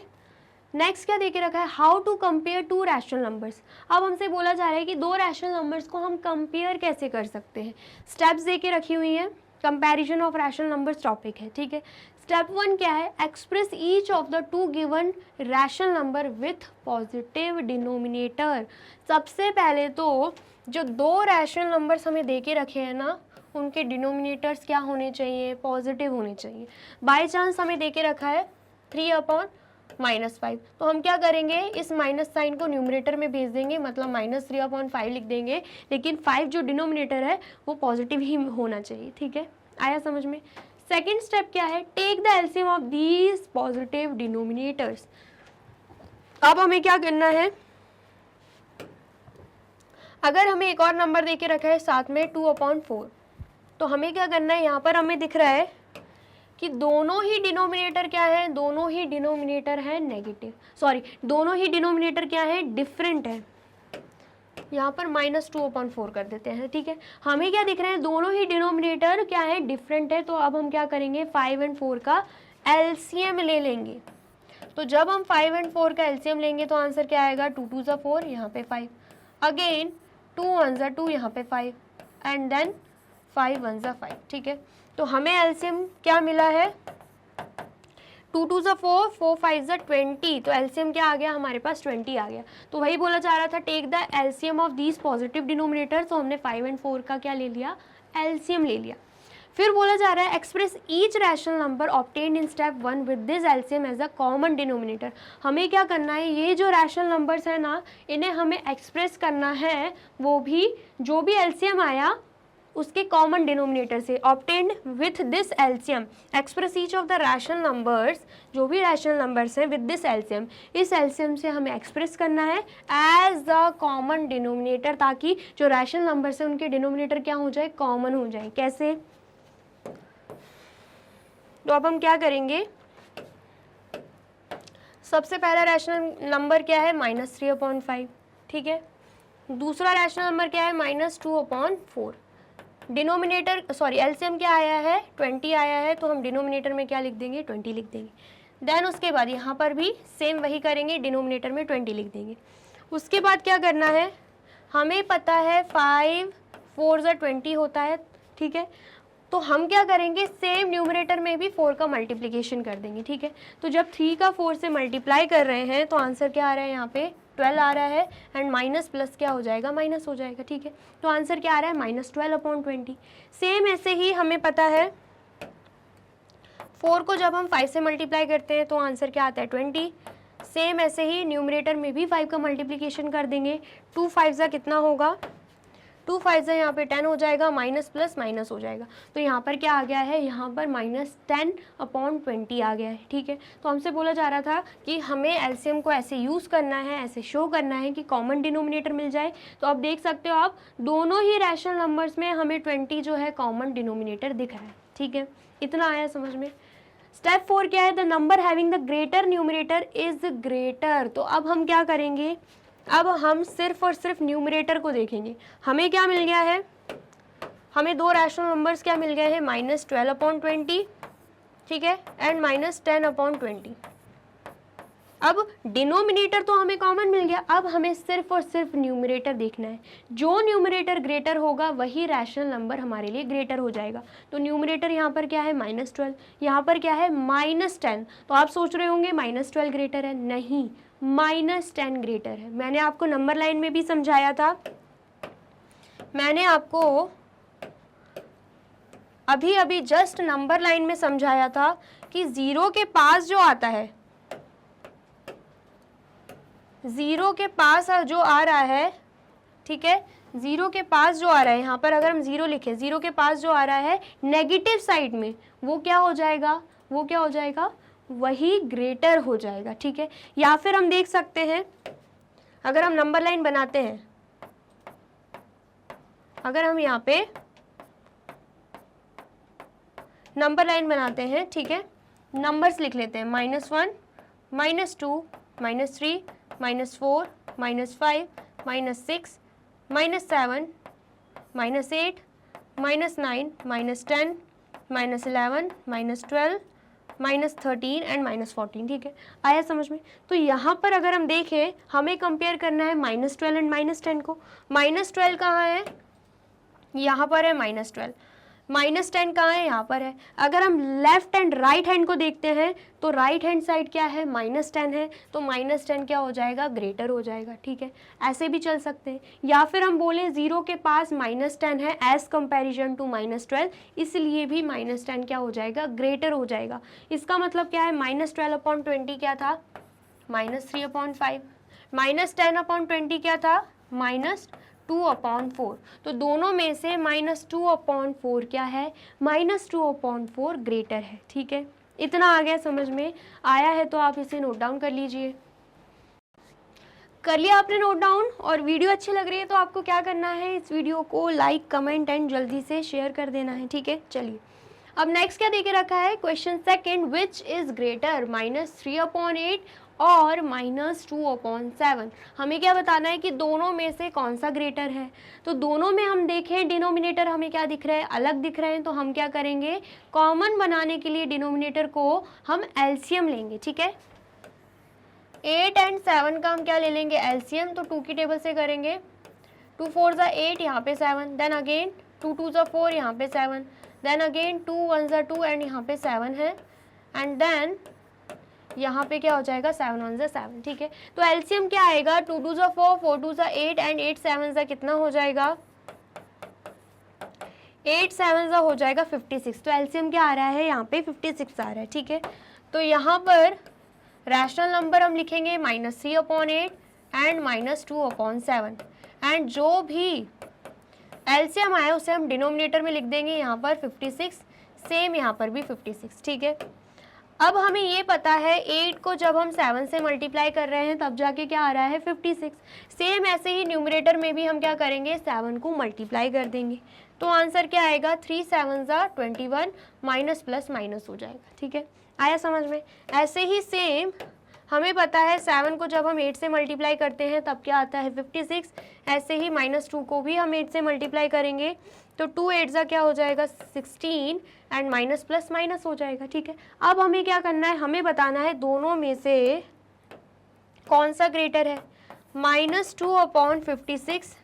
नेक्स्ट क्या देके रखा है, how to compare 2 rational numbers. अब हमसे बोला जा रहा है कि 2 रैशनल नंबर्स को हम कंपेयर कैसे कर सकते हैं। स्टेप्स देके रखी हुई हैं, comparison of rational numbers topic है। ठीक है, स्टेप 1 क्या है, express each of the 2 given rational number with positive denominator. सबसे पहले तो जो 2 रैशनल नंबर्स हमें देके रखे हैं ना, उनके डिनोमिनेटर्स क्या होने चाहिए, पॉजिटिव होने चाहिए। बाई चांस हमें देके रखा है 3 अपॉन -5, तो हम क्या करेंगे, इस माइनस साइन को न्यूमरेटर में भेज देंगे, मतलब -3 अपॉन 5 लिख देंगे, लेकिन 5 जो डिनोमिनेटर है वो पॉजिटिव ही होना चाहिए। ठीक है, आया समझ में? सेकेंड स्टेप क्या है, take the LCM of these positive denominators. अब हमें क्या करना है, अगर हमें एक और नंबर देके रखा है साथ में 2 अपॉन 4, तो हमें क्या करना है, यहाँ पर हमें दिख रहा है कि दोनों ही डिनोमिनेटर क्या है, दोनों ही डिनोमिनेटर है नेगेटिव, सॉरी दोनों ही डिनोमिनेटर क्या है, डिफरेंट है। यहाँ पर -2 अपॉन 4 कर देते हैं। ठीक है, हमें क्या दिख रहा है, दोनों ही डिनोमिनेटर क्या है, डिफरेंट है। तो अब हम क्या करेंगे, 5 और 4 का एलसीएम ले लेंगे। तो जब हम 5 और 4 का एलसीएम लेंगे तो आंसर क्या आएगा, 2 2 ज़ा 4, यहाँ पे 5, अगेन 2 1 ज़ा 2, यहाँ पे 5, एंड देन 5 1 ज़ा 5। ठीक है, तो हमें एलसीएम क्या मिला है, 2 2 ज़ा 4, 4 5 ज़ा 20, तो एलसीएम क्या आ गया हमारे पास, 20 आ गया। तो वही बोला जा रहा था, take the LCM of these positive denominator. तो हमने 5 और 4 का क्या ले लिया, एलसीएम ले लिया। फिर बोला जा रहा है, express each rational number obtained in step 1 with this LCM as a common denominator. हमें क्या करना है, ये जो रैशनल नंबर्स है ना, इन्हें हमें एक्सप्रेस करना है, वो भी जो भी एलसीएम आया उसके कॉमन डिनोमिनेटर से। Obtained with this LCM, express each of the rational numbers, जो भी रैशनल नंबर्स हैं विद दिस एलसीएम, इस एलसीएम से हमें एक्सप्रेस करना है एज द कॉमन डिनोमिनेटर, ताकि जो रैशनल नंबर्स हैं उनके डिनोमिनेटर क्या हो जाए, कॉमन हो जाए। कैसे? तो अब हम क्या करेंगे, सबसे पहला रैशनल नंबर क्या है, -3 अपॉन 5। ठीक है, दूसरा रैशनल नंबर क्या है, -2 अपॉन 4। डिनोमिनेटर सॉरी एलसीएम क्या आया है, 20 आया है, तो हम डिनोमिनेटर में क्या लिख देंगे, 20 लिख देंगे। देन उसके बाद यहाँ पर भी सेम वही करेंगे, डिनोमिनेटर में 20 लिख देंगे। उसके बाद क्या करना है, हमें पता है 5 4 ज़ा 20 होता है। ठीक है, तो हम क्या करेंगे, सेम न्यूमरेटर में भी 4 का मल्टीप्लिकेशन कर देंगे। ठीक है, तो जब 3 का 4 से मल्टीप्लाई कर रहे हैं तो आंसर क्या आ रहा है, यहाँ पे 12 आ रहा है, एंड माइनस प्लस क्या हो जाएगा, माइनस हो जाएगा। ठीक है, तो आंसर क्या आ रहा है, -12 अपॉन 20। सेम ऐसे ही हमें पता है 4 को जब हम 5 से मल्टीप्लाई करते हैं तो आंसर क्या आता है, 20। सेम ऐसे ही न्यूमरेटर में भी 5 का मल्टीप्लिकेशन कर देंगे। 2 5 ज़ा कितना होगा, 2 5 ज़ा यहाँ पे 10 हो जाएगा, माइनस प्लस माइनस हो जाएगा। तो यहाँ पर क्या आ गया है, यहाँ पर -10 अपॉन 20 आ गया है। ठीक है, तो हमसे बोला जा रहा था कि हमें एलसीएम को ऐसे यूज़ करना है, ऐसे शो करना है कि कॉमन डिनोमिनेटर मिल जाए। तो अब देख सकते हो आप, दोनों ही रैशनल नंबर्स में हमें 20 जो है कॉमन डिनोमिनेटर दिख रहा है। ठीक है, इतना आया समझ में? स्टेप 4 क्या है, the number having the greater numerator is greater. तो अब हम क्या करेंगे, अब हम सिर्फ और सिर्फ न्यूमरेटर को देखेंगे। हमें क्या मिल गया है, हमें दो रैशनल नंबर्स क्या मिल गए हैं, -12/20, ठीक है, एंड -10/20। अब डिनोमिनेटर तो हमें कॉमन मिल गया, अब हमें सिर्फ और सिर्फ न्यूमरेटर देखना है। जो न्यूमरेटर ग्रेटर होगा वही रैशनल नंबर हमारे लिए ग्रेटर हो जाएगा। तो न्यूमरेटर यहाँ पर क्या है, -12, यहाँ पर क्या है, -10। तो आप सोच रहे होंगे -12 ग्रेटर है, नहीं, -10 ग्रेटर है। मैंने आपको नंबर लाइन में भी समझाया था, मैंने आपको अभी अभी जस्ट नंबर लाइन में समझाया था कि 0 के पास जो आता है, 0 के पास जो आ रहा है, ठीक है, 0 के पास जो आ रहा है, यहाँ पर अगर हम 0 लिखें, 0 के पास जो आ रहा है नेगेटिव साइड में, वो क्या हो जाएगा, वो क्या हो जाएगा, वही ग्रेटर हो जाएगा, ठीक है। या फिर हम देख सकते हैं, अगर हम नंबर लाइन बनाते हैं, अगर हम यहाँ पे नंबर लाइन बनाते हैं, ठीक है, नंबर्स लिख लेते हैं, -1, -2, -3, -4, -5, -6, -7, -8, -9, -10, -11, -12, -13 एंड -14, ठीक है, आया समझ में। तो यहाँ पर अगर हम देखें, हमें कंपेयर करना है -12 एंड -10 को। -12 कहाँ है, यहाँ पर है -12, -10 कहाँ है, यहाँ पर है। अगर हम लेफ्ट एंड राइट हैंड को देखते हैं तो राइट हैंड साइड क्या है, -10 है, तो -10 क्या हो जाएगा, ग्रेटर हो जाएगा, ठीक है। ऐसे भी चल सकते हैं, या फिर हम बोले 0 के पास -10 है एज कंपैरिजन टू -12, इसलिए भी -10 क्या हो जाएगा, ग्रेटर हो जाएगा। इसका मतलब क्या है, -12/20 क्या था, -3/5, -10/20 क्या था, -2/4। तो दोनों में से -2/4 क्या है, -2/4 ग्रेटर है, ठीक है। इतना आ गया, समझ में आया है तो आप इसे नोट डाउन कर लीजिए। कर लिया आपने नोट डाउन, और वीडियो अच्छी लग रही है तो आपको क्या करना है, इस वीडियो को लाइक, कमेंट एंड जल्दी से शेयर कर देना है, ठीक है। चलिए अब नेक्स्ट क्या देके रखा है, question second, which is greater, -3/8 और -2/7। हमें क्या बताना है कि दोनों में से कौन सा ग्रेटर है। तो दोनों में हम देखें, डिनोमिनेटर हमें क्या दिख रहा है, अलग दिख रहे हैं, तो हम क्या करेंगे, कॉमन बनाने के लिए डिनोमिनेटर को हम एलसीएम लेंगे, ठीक है। 8 एंड 7 का हम क्या ले लेंगे, एलसीएम। तो 2 की टेबल से करेंगे, 2 4 ज़ा 8, यहाँ पे 7, देन अगेन 2 2 ज़ा 4, यहाँ पे 7, देन अगेन 2 1 ज़ा 2 एंड यहाँ पे 7 है, एंड देन यहाँ पे क्या हो जाएगा, 7 1 ज़ा 7, ठीक है। तो एलसीएम क्या आएगा, 2 2 ज़ा 4, 4 2 ज़ा 8 एंड 8 7 ज़ा कितना हो जाएगा, 8 7 ज़ा हो जाएगा 56। तो एलसीएम क्या आ रहा है, यहाँ पे 56 आ रहा है, ठीक है। तो यहाँ पर रैशनल नंबर हम लिखेंगे -3/8 एंड -2/7, एंड जो भी एलसीएम आया उसे हम डिनोमिनेटर में लिख देंगे, यहाँ पर 56, सेम यहाँ पर भी 56, ठीक है। अब हमें ये पता है 8 को जब हम 7 से मल्टीप्लाई कर रहे हैं तब जाके क्या आ रहा है, 56। सेम ऐसे ही न्यूमरेटर में भी हम क्या करेंगे, 7 को मल्टीप्लाई कर देंगे, तो आंसर क्या आएगा, 3 7 ज़ा 21, माइनस प्लस माइनस हो जाएगा, ठीक है। आया समझ में। ऐसे ही सेम हमें पता है 7 को जब हम 8 से मल्टीप्लाई करते हैं तब क्या आता है, 56। ऐसे ही -2 को भी हम 8 से मल्टीप्लाई करेंगे तो 2 8 ज़ा क्या हो जाएगा, 16 एंड माइनस प्लस माइनस हो जाएगा, ठीक है। अब हमें क्या करना है, हमें बताना है दोनों में से कौन सा ग्रेटर है, -2/56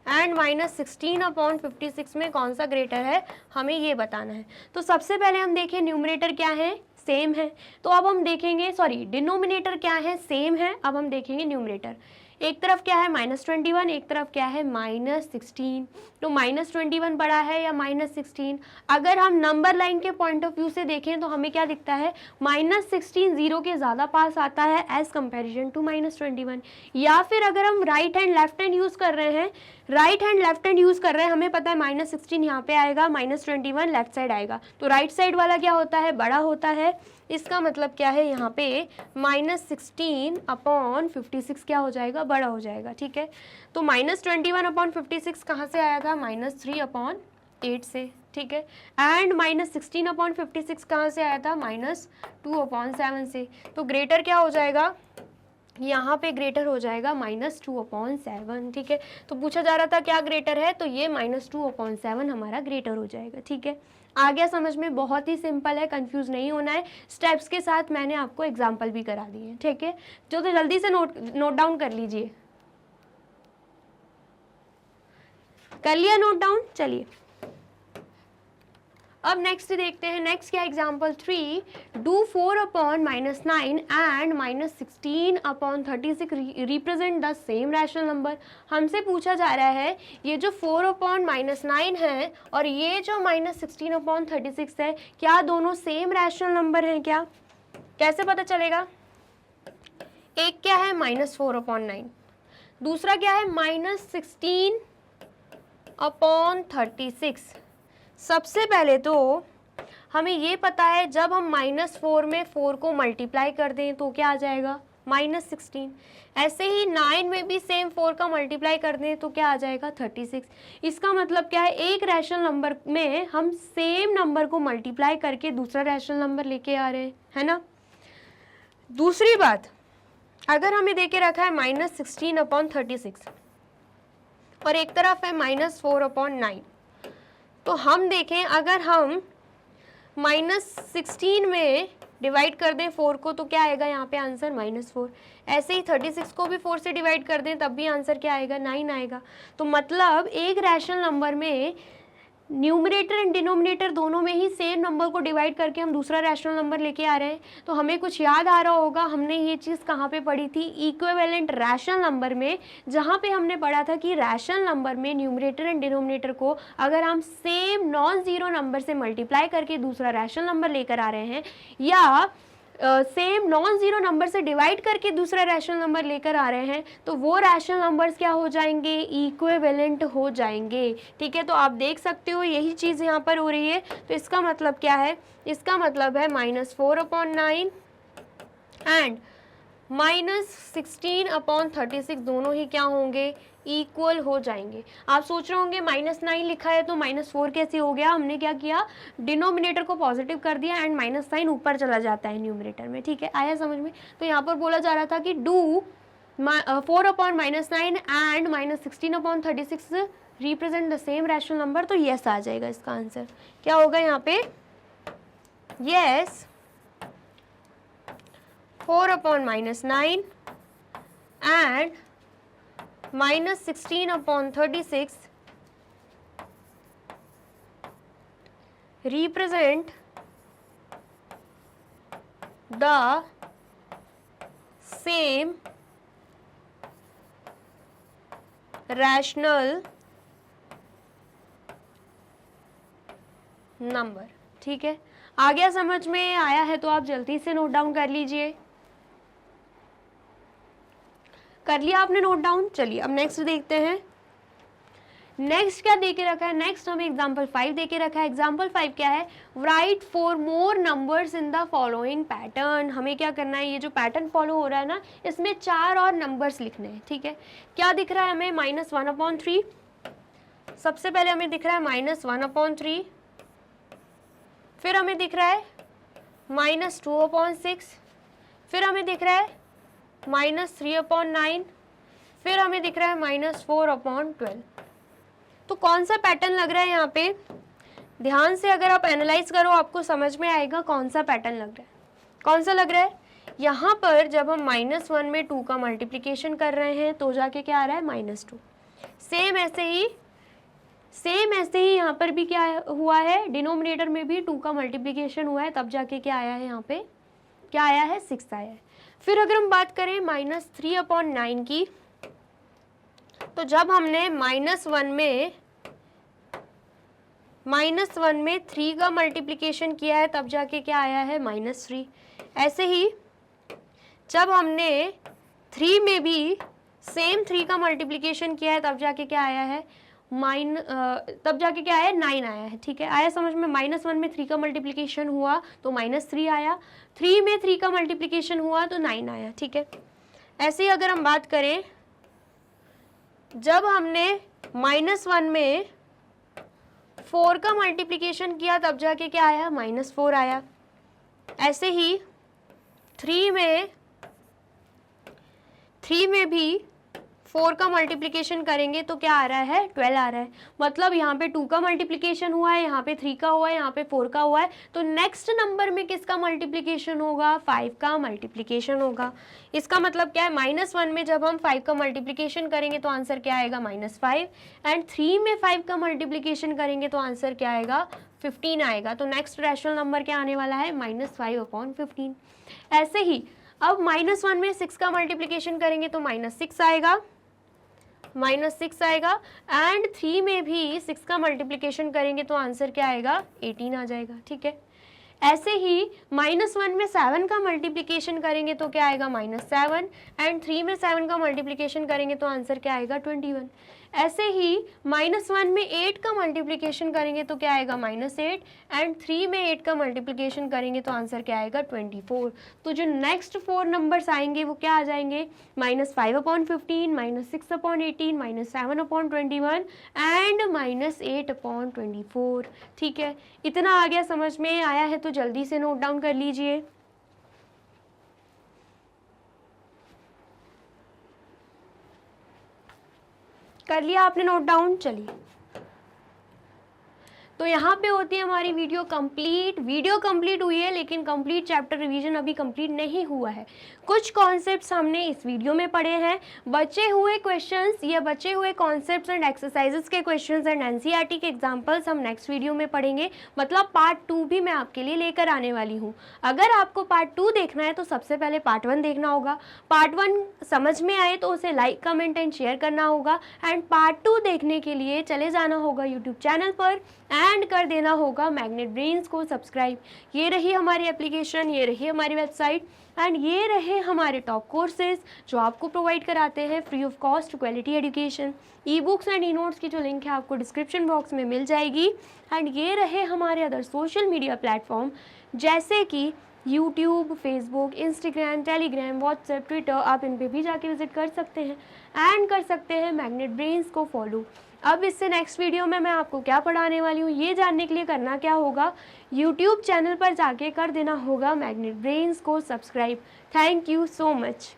एंड -16/56 में कौन सा ग्रेटर है, हमें ये बताना है। तो सबसे पहले हम देखें न्यूमरेटर क्या है, सेम है। तो अब हम देखेंगे, सॉरी डिनोमिनेटर क्या है, सेम है। अब हम देखेंगे न्यूमरेटर, एक तरफ क्या है -21, एक तरफ क्या है -16। तो -21 बड़ा है या -16, अगर हम नंबर लाइन के पॉइंट ऑफ व्यू से देखें तो हमें क्या दिखता है, -16 0 के ज़्यादा पास आता है एज कंपैरिजन टू -21। या फिर अगर हम right hand left hand use कर रहे हैं, right hand left hand use कर रहे हैं, हमें पता है -16 यहाँ पे आएगा, -21 लेफ्ट साइड आएगा, तो राइट साइड वाला क्या होता है, बड़ा होता है। इसका मतलब क्या है, यहाँ पे -16/56 क्या हो जाएगा, बड़ा हो जाएगा, ठीक है। तो -21/56 कहाँ से आया था, -3/8 8 से, ठीक है। एंड -16/56 कहाँ से आया था? -2/7 से। तो ग्रेटर क्या हो जाएगा यहाँ पे? ग्रेटर हो जाएगा -2/7, ठीक है। तो पूछा जा रहा था क्या ग्रेटर है, तो ये -2/7 हमारा ग्रेटर हो जाएगा, ठीक है। आ गया समझ में? बहुत ही सिंपल है, कंफ्यूज नहीं होना है। स्टेप्स के साथ मैंने आपको एग्जाम्पल भी करा दिए हैं, ठीक है। जो तो जल्दी से नोट डाउन कर लीजिए। कर लिया नोट डाउन? चलिए अब नेक्स्ट देखते हैं। नेक्स्ट क्या? Example 3, do 4/-9 and -16/36 represent the same rational number. हमसे पूछा जा रहा है ये जो 4/-9 है और ये जो -16/36 है, क्या दोनों सेम रैशनल नंबर हैं क्या? कैसे पता चलेगा? एक क्या है -4/9, दूसरा क्या है -16/36। सबसे पहले तो हमें ये पता है जब हम -4 में 4 को मल्टीप्लाई कर दें तो क्या आ जाएगा? -16। ऐसे ही 9 में भी सेम 4 का मल्टीप्लाई कर दें तो क्या आ जाएगा? 36। इसका मतलब क्या है? एक रैशनल नंबर में हम सेम नंबर को मल्टीप्लाई करके दूसरा रैशनल नंबर लेके आ रहे हैं, है ना। दूसरी बात, अगर हमें देके रखा है -16/36 और एक तरफ है -4/9, तो हम देखें अगर हम -16 में डिवाइड कर दें 4 को तो क्या आएगा यहाँ पे आंसर? -4। ऐसे ही 36 को भी 4 से डिवाइड कर दें तब भी आंसर क्या आएगा? 9 आएगा। तो मतलब एक रैशनल नंबर में न्यूमरेटर एंड डिनोमिनेटर दोनों में ही सेम नंबर को डिवाइड करके हम दूसरा रैशनल नंबर लेके आ रहे हैं। तो हमें कुछ याद आ रहा होगा, हमने ये चीज़ कहाँ पे पढ़ी थी? इक्विवेलेंट रैशनल नंबर में, जहाँ पे हमने पढ़ा था कि रैशनल नंबर में न्यूमरेटर एंड डिनोमिनेटर को अगर हम सेम नॉन ज़ीरो नंबर से मल्टीप्लाई करके दूसरा रैशनल नंबर लेकर आ रहे हैं या सेम नॉन ज़ीरो नंबर से डिवाइड करके दूसरा रैशनल नंबर लेकर आ रहे हैं, तो वो रैशनल नंबर्स क्या हो जाएंगे? इक्विवेलेंट हो जाएंगे, ठीक है। तो आप देख सकते हो यही चीज़ यहाँ पर हो रही है। तो इसका मतलब क्या है? इसका मतलब है -4/9 एंड -16/36 दोनों ही क्या होंगे? इक्वल हो जाएंगे। आप सोच रहे होंगे -9 लिखा है तो -4 कैसे हो गया? हमने क्या किया? डिनोमिनेटर को पॉजिटिव कर दिया एंड माइनस साइन ऊपर चला जाता है न्यूमरेटर में, ठीक है। आया समझ में? तो यहाँ पर बोला जा रहा था कि do 4/-9 and -16/36 represent the same rational number, तो यस आ जाएगा इसका आंसर। क्या होगा यहाँ पे? Yes 4/-9 and -16/36 represent the same rational number, ठीक है। आ गया समझ में? आया है तो आप जल्दी से नोट डाउन कर लीजिए। कर लिया आपने नोट डाउन? चलिए अब नेक्स्ट देखते हैं। नेक्स्ट क्या दे के रखा है? नेक्स्ट हमें एग्जाम्पल 5 दे के रखा है। एग्जाम्पल 5 क्या है? Right 4 more numbers in the following pattern। हमें क्या करना है? ये जो पैटर्न फॉलो हो रहा है ना, इसमें 4 और नंबर्स लिखने हैं, ठीक है। क्या दिख रहा है हमें? -1/3। सबसे पहले हमें दिख रहा है -1/3, फिर हमें दिख रहा है -2/6, फिर हमें दिख रहा है -3/9, फिर हमें दिख रहा है -4/12। तो कौन सा पैटर्न लग रहा है यहाँ पे? ध्यान से अगर आप एनालाइज करो आपको समझ में आएगा कौन सा पैटर्न लग रहा है। कौन सा लग रहा है? यहाँ पर जब हम -1 में 2 का मल्टीप्लिकेशन कर रहे हैं तो जाके क्या आ रहा है? -2। सेम ऐसे ही यहाँ पर भी क्या हुआ है? डिनोमिनेटर में भी 2 का मल्टीप्लिकेशन हुआ है तब जाके क्या आया है? यहाँ पे क्या आया है? 6 आया है। फिर अगर हम बात करें -3/9 की, तो जब हमने -1 में 3 का मल्टीप्लिकेशन किया है तब जाके क्या आया है? -3। ऐसे ही जब हमने 3 में भी सेम 3 का मल्टीप्लिकेशन किया है तब जाके क्या आया है? तब जाके क्या आया? 9 आया है, ठीक है। आया समझ में? -1 में 3 का मल्टीप्लिकेशन हुआ तो -3 आया, 3 में 3 का मल्टीप्लिकेशन हुआ तो 9 आया, ठीक है। ऐसे ही अगर हम बात करें, जब हमने -1 में 4 का मल्टीप्लिकेशन किया तब जाके क्या आया, -4 आया। ऐसे ही 3 में भी 4 का मल्टीप्लिकेशन करेंगे तो क्या आ रहा है, 12 आ रहा है। मतलब यहाँ पे 2 का मल्टीप्लिकेशन हुआ है, यहाँ पे 3 का हुआ है, यहाँ पे 4 का हुआ है, तो नेक्स्ट नंबर में किसका मल्टीप्लिकेशन होगा, 5 का मल्टीप्लिकेशन होगा। इसका मतलब क्या है, -1 में जब हम 5 का मल्टीप्लिकेशन करेंगे तो आंसर क्या आएगा, -5, एंड 3 में 5 का मल्टीप्लिकेशन करेंगे तो आंसर क्या आएगा, 15 आएगा। तो नेक्स्ट रैशनल नंबर क्या आने वाला है, -5/15। ऐसे ही अब -1 में 6 का मल्टीप्लिकेशन करेंगे तो -6 आएगा, एंड 3 में भी 6 का मल्टीप्लिकेशन करेंगे तो आंसर क्या आएगा, 18 आ जाएगा। ठीक है। ऐसे ही -1 में 7 का मल्टीप्लिकेशन करेंगे तो क्या आएगा, -7, एंड 3 में 7 का मल्टीप्लिकेशन करेंगे तो आंसर क्या आएगा, 21। ऐसे ही -1 में 8 का मल्टीप्लिकेशन करेंगे तो क्या आएगा, -8, एंड 3 में 8 का मल्टीप्लिकेशन करेंगे तो आंसर क्या आएगा, 24। तो जो नेक्स्ट 4 नंबर्स आएंगे वो क्या आ जाएंगे, -5/15, -6/18, -7/21 एंड -8/24। ठीक है, इतना आ गया, समझ में आया है तो जल्दी से नोट डाउन कर लीजिए। कर लिया आपने नोट डाउन, चलिए। तो यहाँ पे होती है हमारी वीडियो कंप्लीट हुई है, लेकिन कंप्लीट चैप्टर रिवीजन अभी कंप्लीट नहीं हुआ है। कुछ कॉन्सेप्ट्स हमने इस वीडियो में पढ़े हैं, बचे हुए क्वेश्चंस या बचे हुए कॉन्सेप्ट्स एंड एक्सरसाइजेस के क्वेश्चंस एंड एनसीईआरटी के एग्जांपल्स हम नेक्स्ट वीडियो में पढ़ेंगे। मतलब पार्ट 2 भी मैं आपके लिए लेकर आने वाली हूँ। अगर आपको पार्ट 2 देखना है तो सबसे पहले पार्ट 1 देखना होगा। पार्ट 1 समझ में आए तो उसे लाइक, कमेंट एंड शेयर करना होगा, एंड पार्ट 2 देखने के लिए चले जाना होगा यूट्यूब चैनल पर एंड कर देना होगा मैग्नेट ब्रेन्स को सब्सक्राइब। ये रही हमारी एप्लीकेशन, ये रही हमारी वेबसाइट, एंड ये रहे हमारे टॉप कोर्सेज जो आपको प्रोवाइड कराते हैं free of cost quality education. E books and e notes की जो लिंक है आपको डिस्क्रिप्शन बॉक्स में मिल जाएगी। एंड ये रहे हमारे अदर सोशल मीडिया प्लेटफॉर्म जैसे कि YouTube, Facebook, Instagram, Telegram, WhatsApp, Twitter. आप इन पे भी जाके विजिट कर सकते हैं एंड कर सकते हैं मैग्नेट ब्रेन्स को फॉलो। अब इससे नेक्स्ट वीडियो में मैं आपको क्या पढ़ाने वाली हूँ ये जानने के लिए करना क्या होगा, यूट्यूब चैनल पर जाके कर देना होगा मैग्नेट ब्रेन्स को subscribe. Thank you so much.